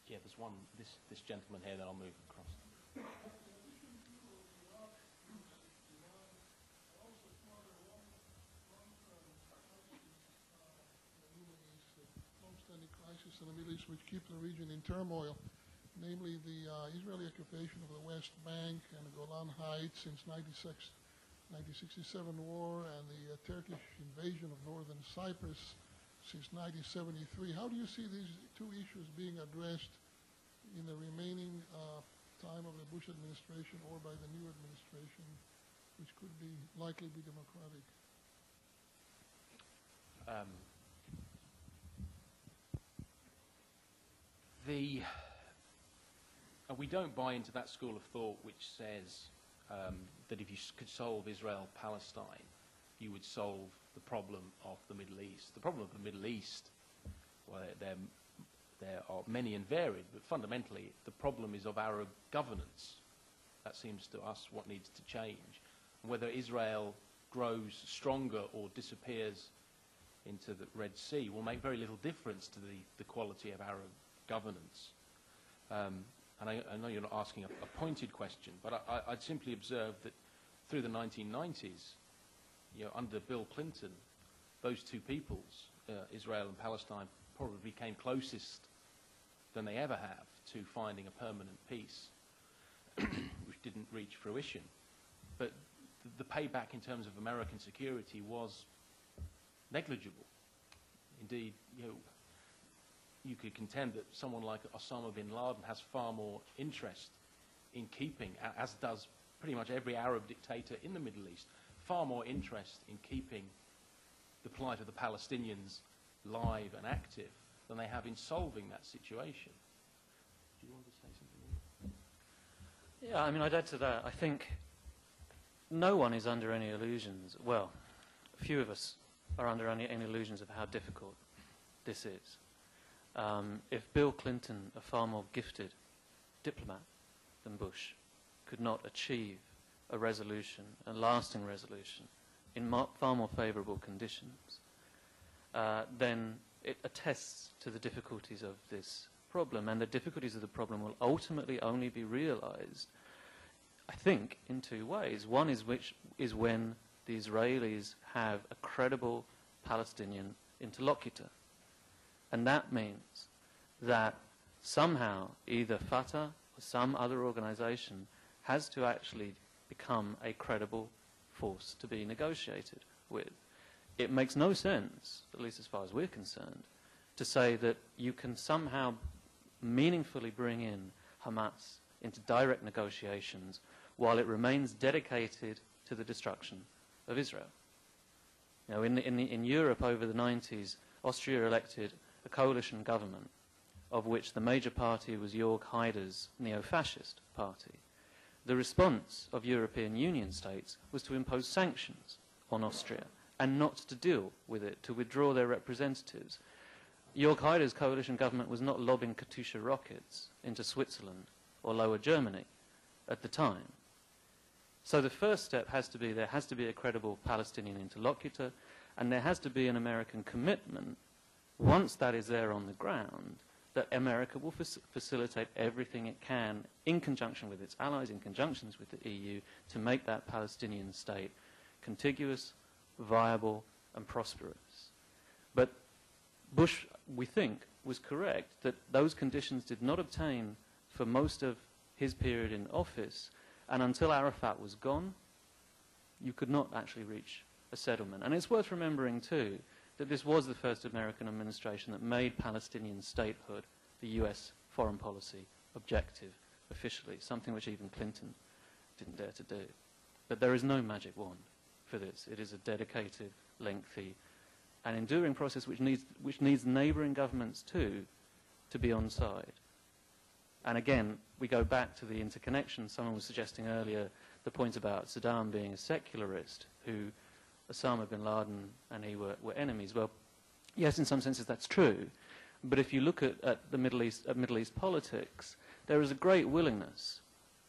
Yeah, there's one, this gentleman here, then I'll move across. Long-standing crisis in the Middle East which keep the region in turmoil, namely the Israeli occupation of the West Bank and the Golan Heights since 1967 war, and the Turkish invasion of northern Cyprus since 1973. How do you see these two issues being addressed in the remaining time of the Bush administration or by the new administration, which could be likely be democratic? We don't buy into that school of thought which says that if you could solve Israel-Palestine, you would solve the problem of the Middle East. The problem of the Middle East, well, there are many and varied, but fundamentally the problem is of Arab governance. That seems to us what needs to change. And whether Israel grows stronger or disappears into the Red Sea will make very little difference to the quality of Arab governance. And I know you're not asking a pointed question, but I'd simply observe that through the 1990s, under Bill Clinton, those two peoples, Israel and Palestine, probably came closest than they ever have to finding a permanent peace, which didn't reach fruition. But the payback in terms of American security was negligible. Indeed, you could contend that someone like Osama bin Laden has far more interest in keeping, as does pretty much every Arab dictator in the Middle East, far more interest in keeping the plight of the Palestinians live and active than they have in solving that situation. Do you want to say something more? Yeah, I mean, I'd add to that. I think no one is under any illusions. Well, a few of us are under any illusions of how difficult this is. If Bill Clinton, a far more gifted diplomat than Bush, could not achieve a resolution, a lasting resolution, in far more favourable conditions, then it attests to the difficulties of this problem. And the difficulties of the problem will ultimately only be realised, I think, in two ways. One is when the Israelis have a credible Palestinian interlocutor. And that means that somehow either Fatah or some other organisation has to actually become a credible force to be negotiated with. It makes no sense, at least as far as we're concerned, to say that you can somehow meaningfully bring in Hamas into direct negotiations while it remains dedicated to the destruction of Israel. In Europe over the 90s, Austria elected a coalition government of which the major party was Jörg Haider's neo-fascist party. The response of European Union states was to impose sanctions on Austria and not to deal with it, to withdraw their representatives. Jörg Haider's coalition government was not lobbing Katyusha rockets into Switzerland or Lower Germany at the time. So the first step has to be there has to be a credible Palestinian interlocutor, and there has to be an American commitment, once that is there on the ground, that America will facilitate everything it can in conjunction with its allies, in conjunction with the EU, to make that Palestinian state contiguous, viable, and prosperous. But Bush, we think, was correct that those conditions did not obtain for most of his period in office, and until Arafat was gone, you could not actually reach a settlement. And it's worth remembering, too, that this was the first American administration that made Palestinian statehood the US foreign policy objective officially, something which even Clinton didn't dare to do. But there is no magic wand for this. It is a dedicated, lengthy, and enduring process which needs neighbouring governments too to be on side. And again, we go back to the interconnection. Someone was suggesting earlier the point about Saddam being a secularist, who Osama bin Laden and he were enemies. Well, yes, in some senses that's true, but if you look at the Middle East politics, there is a great willingness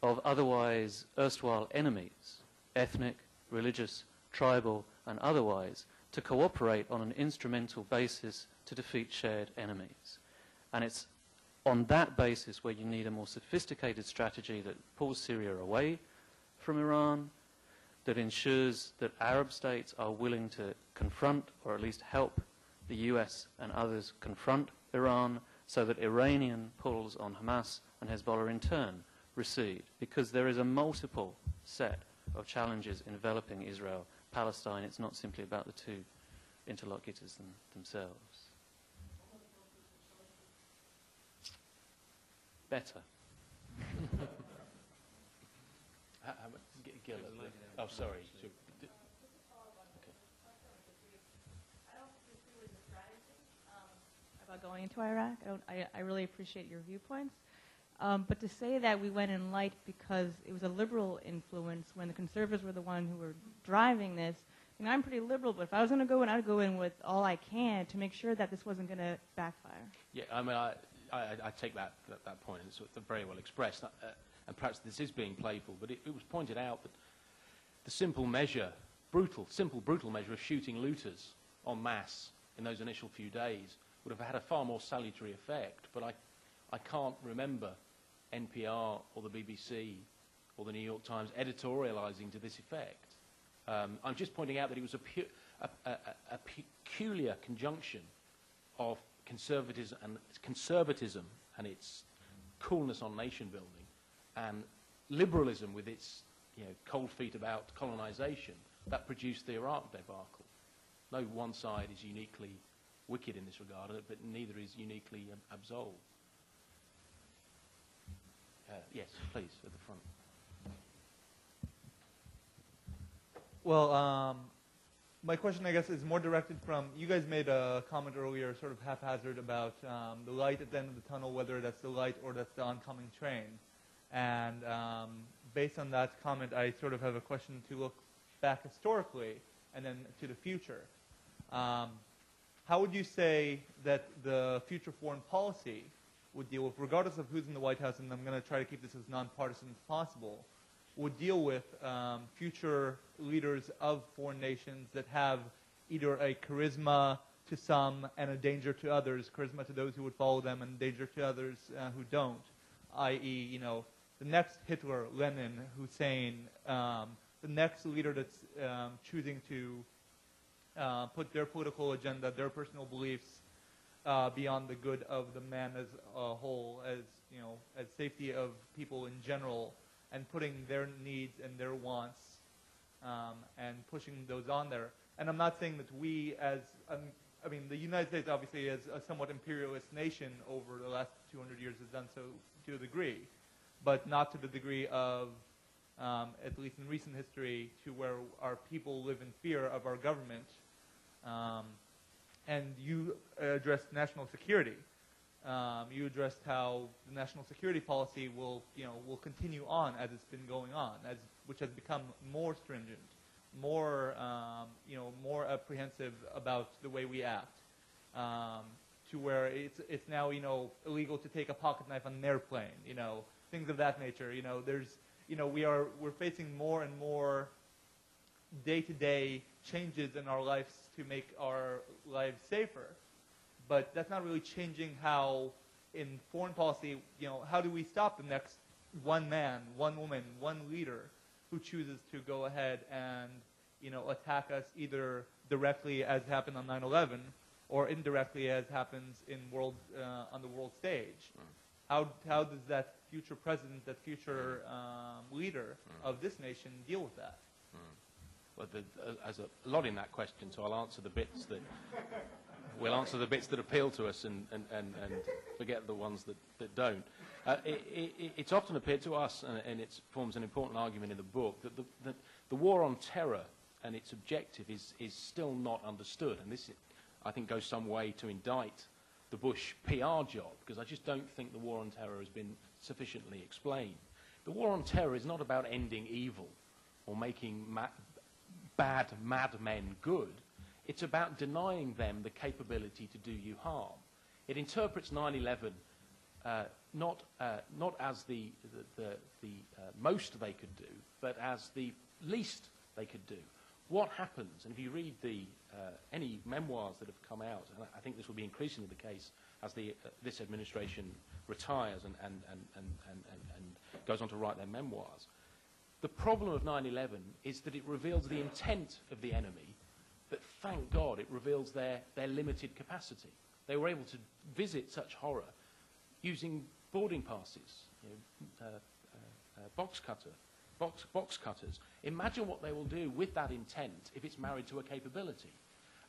of otherwise erstwhile enemies, ethnic, religious, tribal, and otherwise, to cooperate on an instrumental basis to defeat shared enemies. And it's on that basis where you need a more sophisticated strategy that pulls Syria away from Iran, that ensures that Arab states are willing to confront, or at least help the US and others confront Iran, so that Iranian pulls on Hamas and Hezbollah in turn recede. Because there is a multiple set of challenges enveloping Israel, Palestine. It's not simply about the two interlocutors themselves. Better. Gil, oh, sorry. About going into Iraq. I really appreciate your viewpoints. But to say that we went in light because it was a liberal influence when the conservatives were the one who were driving this, I mean, I'm pretty liberal, but if I was going to go in, I'd go in with all I can to make sure that this wasn't going to backfire. Yeah, I mean, I take that point, and it's very well expressed. And perhaps this is being playful, but it was pointed out that the simple measure, brutal measure of shooting looters en masse in those initial few days would have had a far more salutary effect. But I can't remember NPR or the BBC or the New York Times editorializing to this effect. I'm just pointing out that it was a peculiar conjunction of conservatism and its coolness on nation building, and liberalism with its cold feet about colonization that produced the Iraq debacle. No one side is uniquely wicked in this regard, but neither is uniquely absolved. Yes, please, at the front. Well, my question, I guess, is more directed from, you guys made a comment earlier, sort of haphazard, about the light at the end of the tunnel, whether that's the light or that's the oncoming train. And based on that comment, I sort of have a question to look back historically and then to the future. How would you say that the future foreign policy would deal with, regardless of who's in the White House, and I'm going to try to keep this as nonpartisan as possible, would deal with future leaders of foreign nations that have either a charisma to some and a danger to others, charisma to those who would follow them and danger to others who don't, i.e., the next Hitler, Lenin, Hussein, the next leader that's choosing to put their political agenda, their personal beliefs beyond the good of the man as a whole, as safety of people in general, and putting their needs and their wants and pushing those on there. And I'm not saying that we as, the United States obviously as a somewhat imperialist nation over the last 200 years has done so to a degree, but not to the degree of, at least in recent history, to where our people live in fear of our government. And you addressed national security. You addressed how the national security policy will continue on as it's been going on, which has become more stringent, more apprehensive about the way we act, to where it's now illegal to take a pocket knife on an airplane, things of that nature. We're facing more and more day-to-day changes in our lives to make our lives safer. But that's not really changing how, in foreign policy, how do we stop the next one man, one woman, one leader who chooses to go ahead and, attack us either directly as happened on 9/11 or indirectly as happens on the world stage? How does that future president, that future leader of this nation deal with that? Well, there's a lot in that question, so I'll answer the bits that we'll answer the bits that appeal to us and forget the ones that don't. It's often appeared to us, and it forms an important argument in the book, that the war on terror and its objective is still not understood. And this, I think, goes some way to indict the Bush PR job, because I just don't think the war on terror has been sufficiently explained. The war on terror is not about ending evil or making bad madmen good. It's about denying them the capability to do you harm. It interprets 9/11 not as the most they could do, but as the least they could do. What happens, and if you read any memoirs that have come out, and I think this will be increasingly the case as this administration retires and goes on to write their memoirs, the problem of 9/11 is that it reveals the intent of the enemy, but thank God it reveals their limited capacity. They were able to visit such horror using boarding passes, box cutters. Imagine what they will do with that intent if it's married to a capability.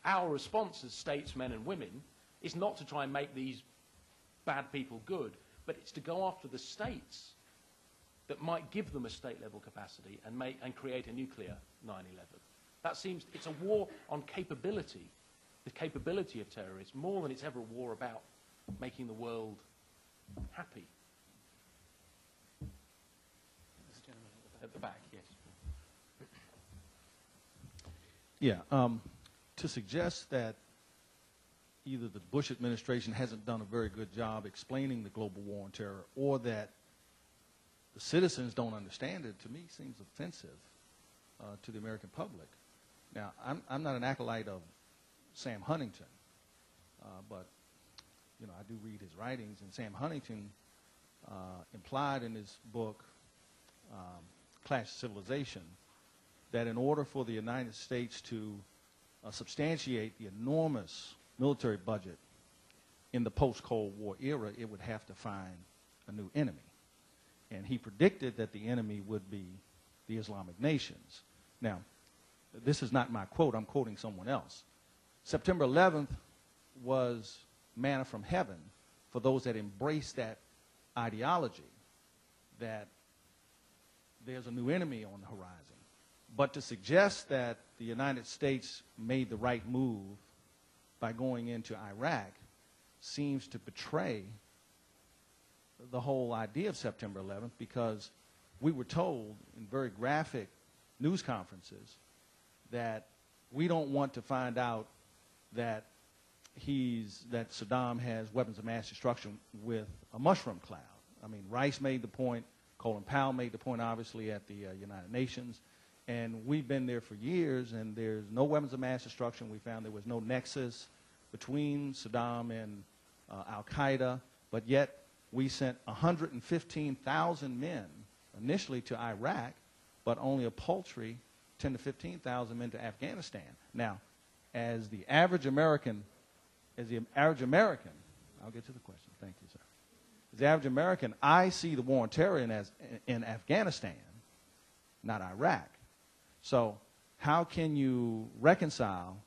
Our response as statesmen and women is not to try and make these bad people good, but it's to go after the states that might give them a state-level capacity and create a nuclear 9/11. That seems, it's a war on capability, the capability of terrorists, more than it's ever a war about making the world happy. At the back, yes. Yeah, to suggest that either the Bush administration hasn't done a very good job explaining the global war on terror, or that the citizens don't understand it, to me seems offensive to the American public. Now, I'm not an acolyte of Sam Huntington, but I do read his writings, and Sam Huntington implied in his book, Clash of Civilization, that in order for the United States to substantiate the enormous military budget in the post-Cold War era, it would have to find a new enemy. And he predicted that the enemy would be the Islamic nations. Now, this is not my quote. I'm quoting someone else. September 11th was manna from heaven for those that embrace that ideology, that there's a new enemy on the horizon. But to suggest that the United States made the right move by going into Iraq seems to betray the whole idea of September 11th, because we were told in very graphic news conferences that we don't want to find out that Saddam has weapons of mass destruction with a mushroom cloud. I mean, Rice made the point, Colin Powell made the point, obviously, at the United Nations, and we've been there for years, and there's no weapons of mass destruction. We found there was no nexus between Saddam and al-Qaeda, but yet we sent 115,000 men initially to Iraq, but only a paltry 10 to 15,000 men to Afghanistan. Now, as the average American, I'll get to the question. Thank you, sir. As the average American, I see the war on terror in Afghanistan, not Iraq. So how can you reconcile,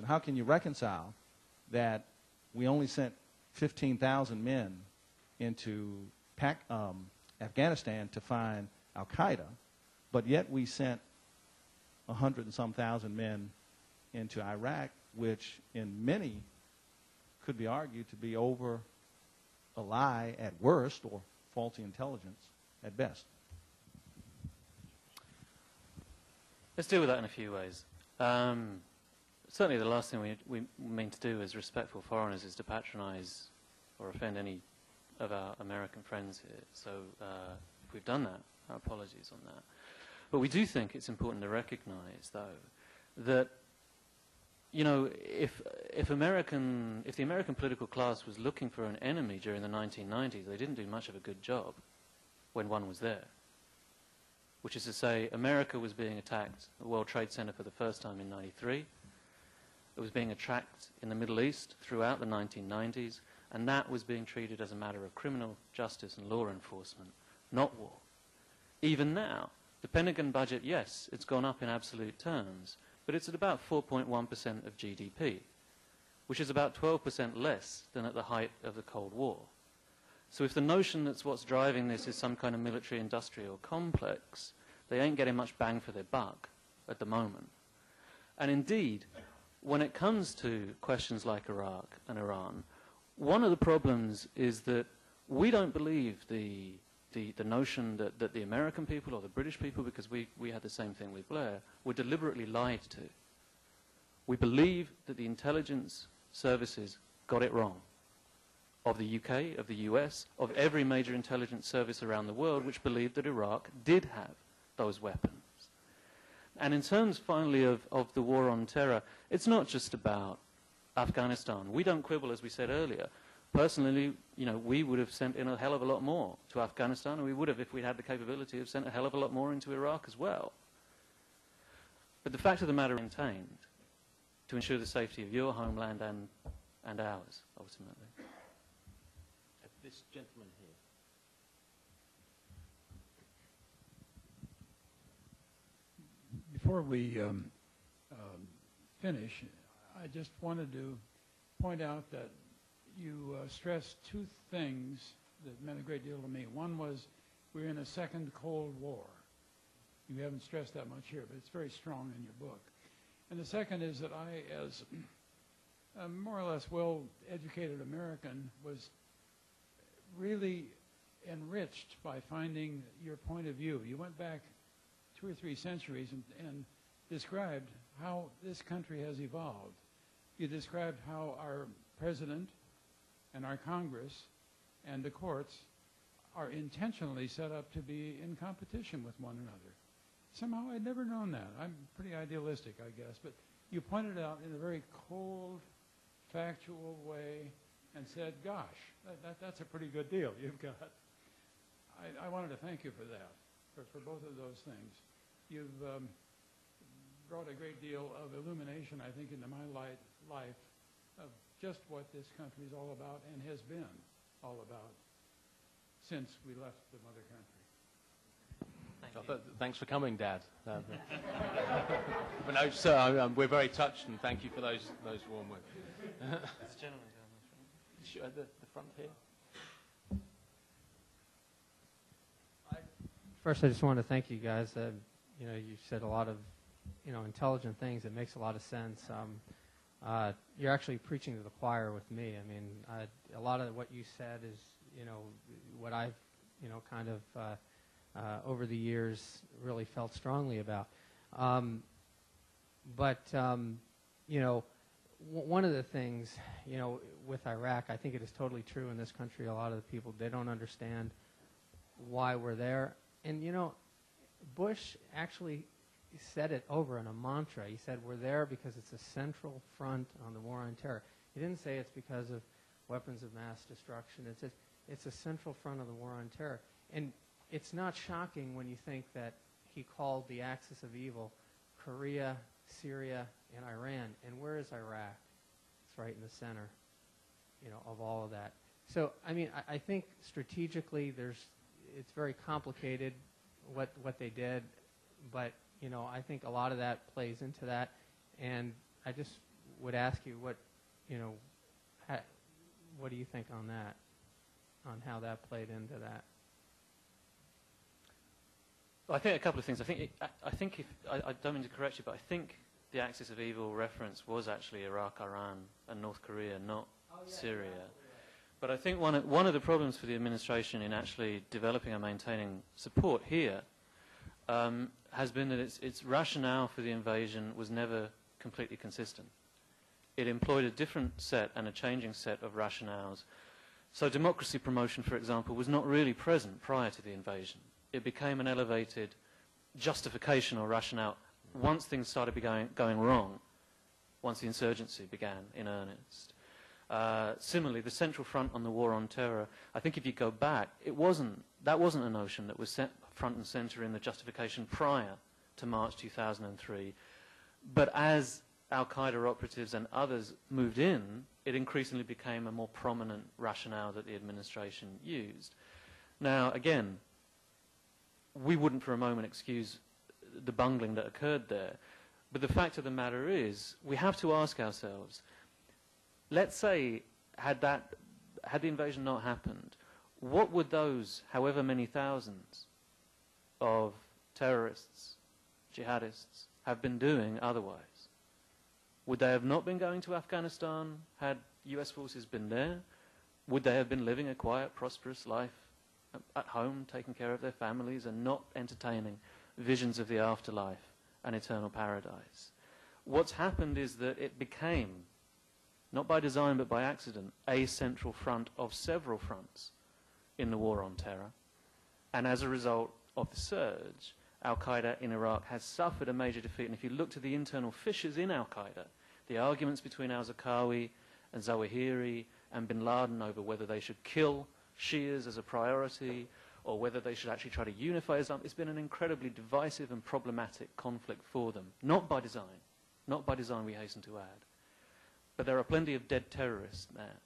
how can you reconcile that we only sent 15,000 men into Afghanistan to find al-Qaeda, but yet we sent 100 and some thousand men into Iraq, which in many could be argued to be over a lie at worst or faulty intelligence at best? Let's deal with that in a few ways. Certainly the last thing we mean to do as respectful foreigners is to patronize or offend any of our American friends here. So if we've done that, our apologies on that. But we do think it's important to recognize, though, that if the American political class was looking for an enemy during the 1990s, they didn't do much of a good job when one was there. Which is to say, America was being attacked at the World Trade Center for the first time in '93. It was being attacked in the Middle East throughout the 1990s, and that was being treated as a matter of criminal justice and law enforcement, not war. Even now, the Pentagon budget, yes, it's gone up in absolute terms, but it's at about 4.1% of GDP, which is about 12% less than at the height of the Cold War. So if the notion that's what's driving this is some kind of military-industrial complex, they ain't getting much bang for their buck at the moment. And indeed, when it comes to questions like Iraq and Iran, one of the problems is that we don't believe the notion that the American people or the British people, because we had the same thing with Blair, were deliberately lied to We believe that the intelligence services got it wrong. Of the UK, of the US, of every major intelligence service around the world which believed that Iraq did have those weapons. And in terms, finally, of the war on terror, it's not just about Afghanistan. We don't quibble, as we said earlier. Personally, we would have sent in a hell of a lot more to Afghanistan, and we would have, if we'd had the capability, have sent a hell of a lot more into Iraq as well. But the fact of the matter is maintained to ensure the safety of your homeland and ours, ultimately. This gentleman here. Before we finish, I just wanted to point out that you stressed two things that meant a great deal to me. One was we're in a second Cold War. You haven't stressed that much here, but it's very strong in your book. And the second is that I, as a more or less well-educated American, was really enriched by finding your point of view. You went back 2 or 3 centuries and described how this country has evolved. You described how our president and our Congress and the courts are intentionally set up to be in competition with one another. Somehow I'd never known that. I'm pretty idealistic, I guess, but you pointed out in a very cold, factual way and said, gosh, that's a pretty good deal you've got. I wanted to thank you for that, for both of those things. You've brought a great deal of illumination, I think, into my life of just what this country is all about and has been all about since we left the mother country. Thanks for coming, Dad. But no, sir, we're very touched, and thank you for those warm words. This gentleman down Sure, the front here. First, I just want to thank you guys. You said a lot of, intelligent things. It makes a lot of sense. You're actually preaching to the choir with me. I mean, a lot of what you said is, what I've, kind of over the years really felt strongly about. One of the things, with Iraq, I think it is totally true in this country. A lot of the people, they don't understand why we're there. And, Bush actually said it over in a mantra. He said, we're there because it's a central front on the war on terror. He didn't say it's because of weapons of mass destruction. It's a central front of the war on terror. And it's not shocking when you think that he called the axis of evil Korea, Syria, and Iran. And where is Iraq? It's right in the center, of all of that. So, I mean, I think strategically it's very complicated what they did, but, I think a lot of that plays into that. And I just would ask you what do you think on that, on how that played into that? Well, I think a couple of things. I don't mean to correct you, but I think the axis of evil reference was actually Iraq, Iran, and North Korea, not Syria. But I think one of the problems for the administration in actually developing and maintaining support here has been that its rationale for the invasion was never completely consistent. It employed a different set and a changing set of rationales. So democracy promotion, for example, was not really present prior to the invasion. It became an elevated justification or rationale once things started going wrong, once the insurgency began in earnest. Similarly, the central front on the war on terror, I think if you go back, that wasn't a notion that was set front and center in the justification prior to March 2003. But as al-Qaeda operatives and others moved in, it increasingly became a more prominent rationale that the administration used. Now, again, we wouldn't for a moment excuse the bungling that occurred there. But the fact of the matter is, we have to ask ourselves, let's say, had the invasion not happened, what would those, however many thousands of terrorists, jihadists, have been doing otherwise? Would they have not been going to Afghanistan had US forces been there? Would they have been living a quiet, prosperous life at home, taking care of their families and not entertaining visions of the afterlife and eternal paradise? What's happened is that it became, not by design but by accident, a central front of several fronts in the war on terror. And as a result of the surge, al-Qaeda in Iraq has suffered a major defeat. And if you look to the internal fissures in al-Qaeda, the arguments between al-Zarqawi and Zawahiri and bin Laden over whether they should kill Shias as a priority or whether they should actually try to unify Islam, it's been an incredibly divisive and problematic conflict for them. Not by design. Not by design, we hasten to add. But there are plenty of dead terrorists there.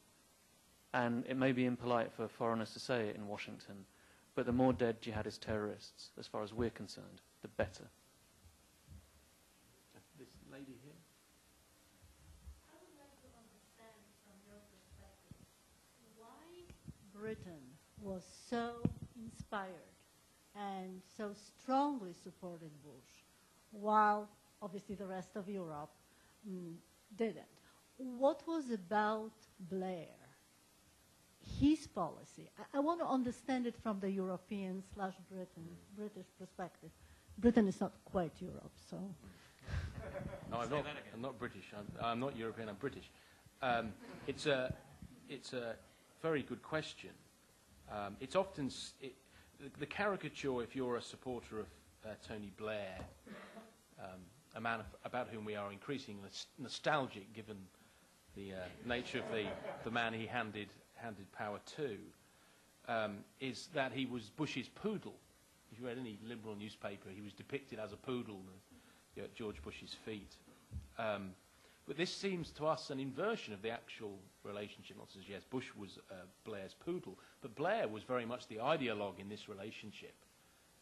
And it may be impolite for foreigners to say it in Washington, but the more dead jihadist terrorists, as far as we're concerned, the better. This lady here. I would like to understand from your perspective why Britain was so inspired and so strongly supported Bush, while obviously the rest of Europe didn't. What was about Blair, his policy? I want to understand it from the European / British perspective. Britain is not quite Europe, so. No, I'm not British. I'm not European. I'm British. It's a very good question. It's often the caricature, if you're a supporter of Tony Blair, a man about whom we are increasingly nostalgic, given the nature of the man he handed power to, is that he was Bush's poodle. If you read any liberal newspaper, he was depicted as a poodle at George Bush's feet. But this seems to us an inversion of the actual relationship. Not to suggest Bush was Blair's poodle, but Blair was very much the ideologue in this relationship.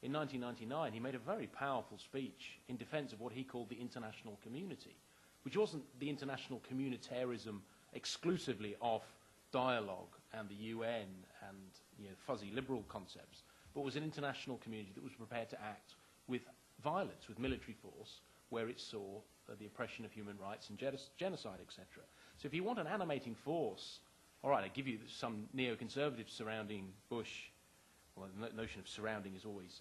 In 1999, he made a very powerful speech in defense of what he called the international community, which wasn't the international communitarism exclusively of dialogue and the UN and fuzzy liberal concepts, but was an international community that was prepared to act with violence, with military force, where it saw the oppression of human rights and genocide, etc. So if you want an animating force, all right, I give you some neoconservatives surrounding Bush. Well, the notion of surrounding is always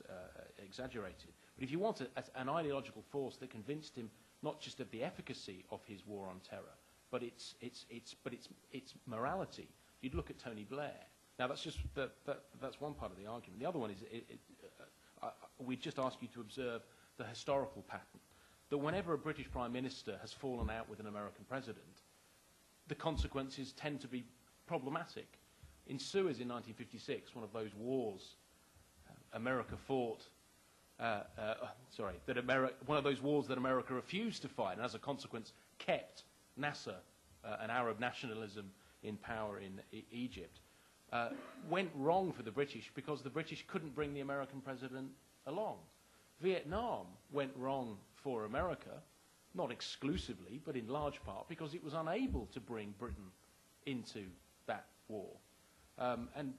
exaggerated. But if you want an ideological force that convinced him not just of the efficacy of his war on terror, but its morality, you'd look at Tony Blair. Now that's just that's one part of the argument. The other one is we just ask you to observe the historical pattern that whenever a British Prime Minister has fallen out with an American president, the consequences tend to be problematic. In Suez in 1956, one of those wars America fought, one of those wars that America refused to fight, and as a consequence kept Nasser, an Arab nationalism, in power in Egypt, went wrong for the British because the British couldn't bring the American president along. Vietnam went wrong for America, not exclusively, but in large part because it was unable to bring Britain into that war. And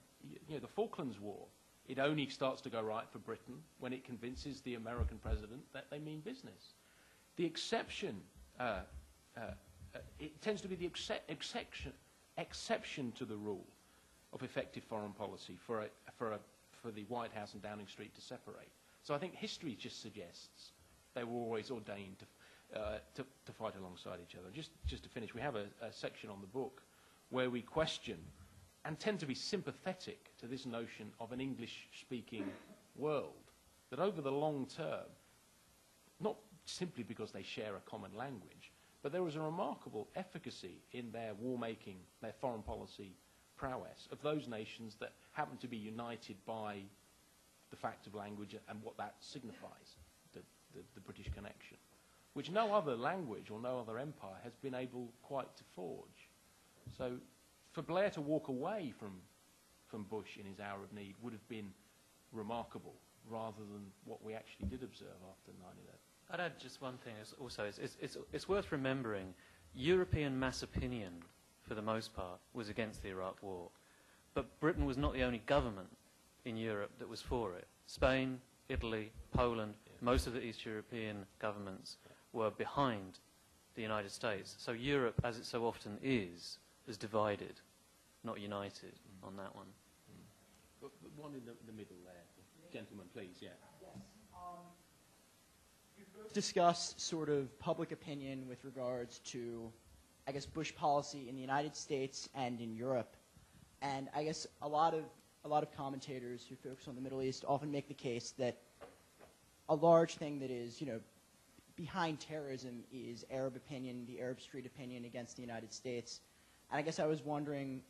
the Falklands War, it only starts to go right for Britain when it convinces the American president that they mean business. The exception, it tends to be the exception to the rule of effective foreign policy for the White House and Downing Street to separate. So I think history just suggests they were always ordained to fight alongside each other. Just to finish, we have a section on the book where we question and tend to be sympathetic to this notion of an English-speaking world, that over the long term, not simply because they share a common language, but there was a remarkable efficacy in their war-making, their foreign policy prowess of those nations that happen to be united by the fact of language and what that signifies, the British connection, which no other language or no other empire has been able quite to forge. So for Blair to walk away from Bush in his hour of need would have been remarkable, rather than what we actually did observe after 9/11. I'd add just one thing. Also, it's worth remembering, European mass opinion, for the most part, was against the Iraq War. But Britain was not the only government in Europe that was for it. Spain, Italy, Poland, most of the East European governments were behind the United States. So Europe, as it so often is divided, not united on that one. But one in the middle there. Gentleman, please, yeah. Yes. You discuss sort of public opinion with regards to, I guess, Bush policy in the United States and in Europe. And I guess a lot of commentators who focus on the Middle East often make the case that a large thing that is, behind terrorism is Arab opinion, the Arab Street opinion against the United States. And I guess I was wondering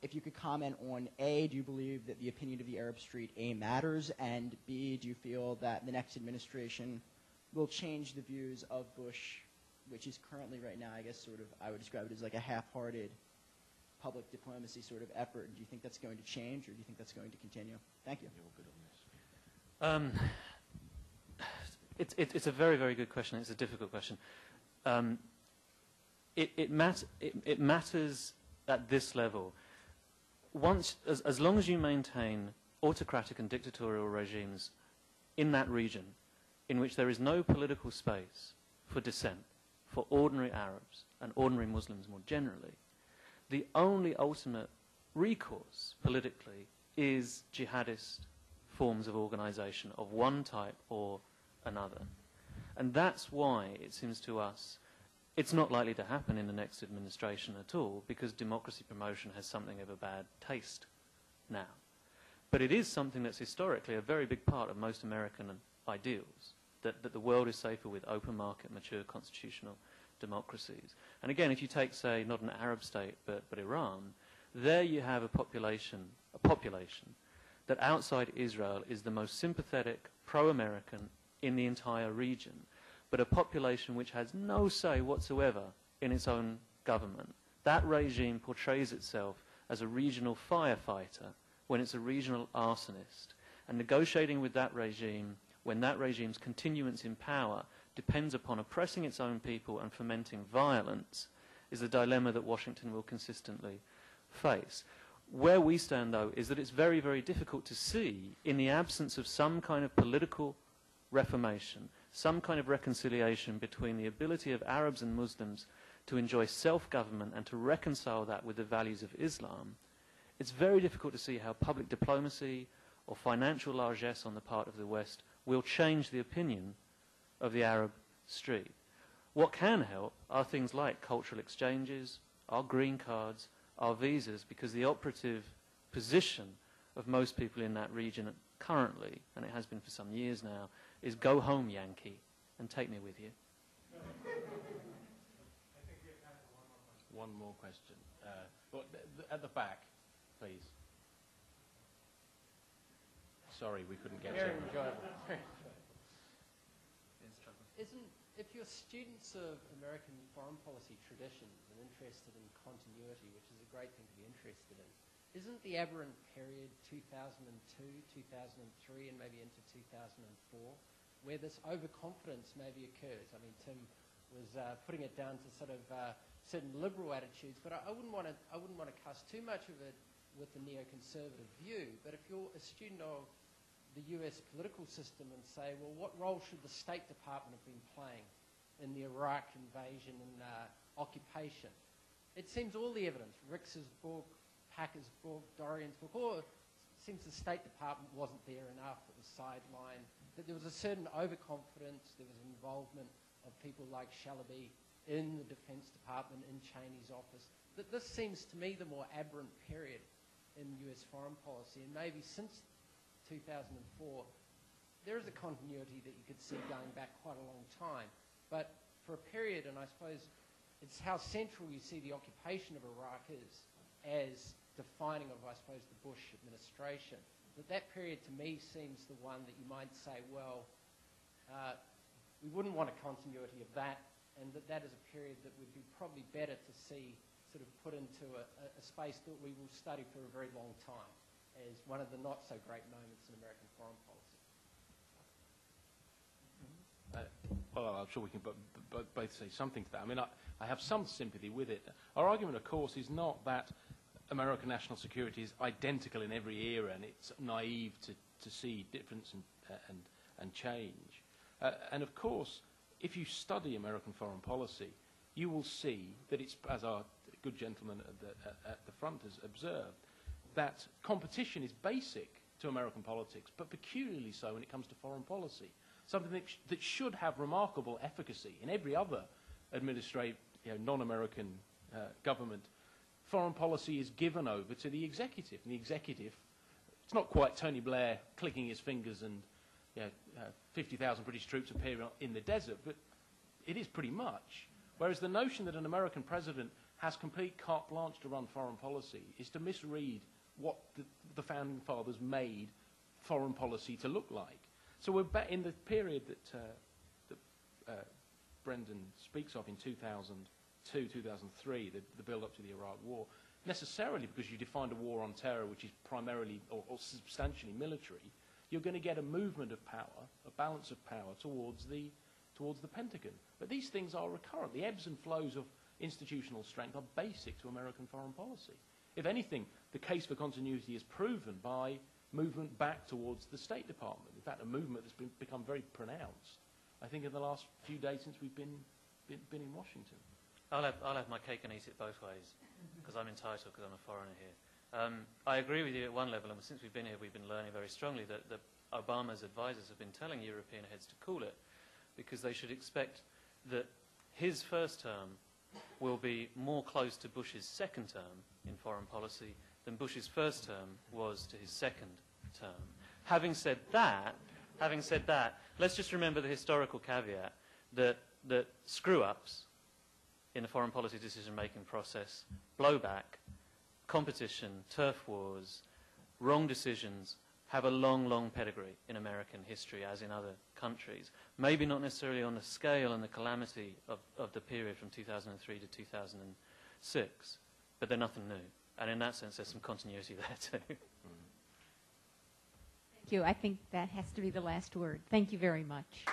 if you could comment on, A, do you believe that the opinion of the Arab Street, A, matters, and B, do you feel that the next administration will change the views of Bush, which is currently right now, I guess, sort of, I would describe it as like a half-hearted public diplomacy sort of effort. Do you think that's going to change, or do you think that's going to continue? Thank you. It's a very, very good question. It's a difficult question. It matters at this level. As long as you maintain autocratic and dictatorial regimes in that region, in which there is no political space for dissent, for ordinary Arabs and ordinary Muslims more generally, the only ultimate recourse politically is jihadist forms of organization of one type or another. And that's why it seems to us it's not likely to happen in the next administration at all, because democracy promotion has something of a bad taste now. But it is something that's historically a very big part of most American ideals, that the world is safer with open market, mature constitutional democracies. And again, if you take, say, not an Arab state, but Iran, there you have a population that outside Israel is the most sympathetic, pro-American in the entire region, but a population which has no say whatsoever in its own government. That regime portrays itself as a regional firefighter when it's a regional arsonist. And negotiating with that regime, when that regime's continuance in power depends upon oppressing its own people and fomenting violence, is a dilemma that Washington will consistently face. Where we stand, though, is that it's very, very difficult to see, in the absence of some kind of political reformation, some kind of reconciliation between the ability of Arabs and Muslims to enjoy self-government and to reconcile that with the values of Islam, it's very difficult to see how public diplomacy or financial largesse on the part of the West will change the opinion of the Arab street. What can help are things like cultural exchanges, our green cards, our visas, because the operative position of most people in that region currently, and it has been for some years now, is go home, Yankee, and take me with you. One more question. At the back, please. Sorry, we couldn't get Very you. enjoyable. If you're students of American foreign policy traditions and interested in continuity, which is a great thing to be interested in, isn't the aberrant period 2002, 2003, and maybe into 2004, where this overconfidence maybe occurs? I mean, Tim was putting it down to sort of certain liberal attitudes, but I wouldn't want to cast too much of it with the neoconservative view. But if you're a student of the US political system and say, well, what role should the State Department have been playing in the Iraq invasion and occupation? It seems all the evidence, Rix's book, Packer's book, Dorian's book, all seems the State Department wasn't there enough, it was sidelined, that there was a certain overconfidence, there was involvement of people like Shalaby in the Defense Department, in Cheney's office, that this seems to me the more aberrant period in US foreign policy, and maybe since 2004, there is a continuity that you could see going back quite a long time. But for a period, and I suppose it's how central you see the occupation of Iraq is as defining of, I suppose, the Bush administration, that period to me seems the one that you might say, well, we wouldn't want a continuity of that, and that is a period that would be probably better to see sort of put into a space that we will study for a very long time as one of the not-so-great moments in American foreign policy. Well, I'm sure we can both say something to that. I mean, I have some sympathy with it. Our argument, of course, is not that American national security is identical in every era and it's naive to see difference and change. And, of course, if you study American foreign policy, you will see that it's, as our good gentleman at the front has observed, that competition is basic to American politics, but peculiarly so when it comes to foreign policy. something that should have remarkable efficacy. In every other administrative, non-American government, foreign policy is given over to the executive. And the executive, it's not quite Tony Blair clicking his fingers and 50,000 British troops appearing in the desert, but it is pretty much. Whereas the notion that an American president has complete carte blanche to run foreign policy is to misread what the Founding Fathers made foreign policy to look like. So we're back in the period that Brendan speaks of in 2002, 2003, the build-up to the Iraq War, necessarily because you defined a war on terror which is primarily or substantially military, you're going to get a movement of power, a balance of power towards the Pentagon. But these things are recurrent. The ebbs and flows of institutional strength are basic to American foreign policy. If anything, the case for continuity is proven by movement back towards the State Department. In fact, a movement that's become very pronounced, I think, in the last few days since we've been in Washington. I'll have my cake and eat it both ways, because I'm entitled, because I'm a foreigner here. I agree with you at one level, and since we've been here, we've been learning very strongly that Obama's advisors have been telling European heads to cool it, because they should expect that his first term will be more close to Bush's second term in foreign policy than Bush's first term was to his second term. Having said that, let's just remember the historical caveat that screw-ups in the foreign policy decision-making process, blowback, competition, turf wars, wrong decisions, have a long, long pedigree in American history, as in other countries. Maybe not necessarily on the scale and the calamity of the period from 2003 to 2006, but they're nothing new. And in that sense, there's some continuity there too. Thank you. I think that has to be the last word. Thank you very much.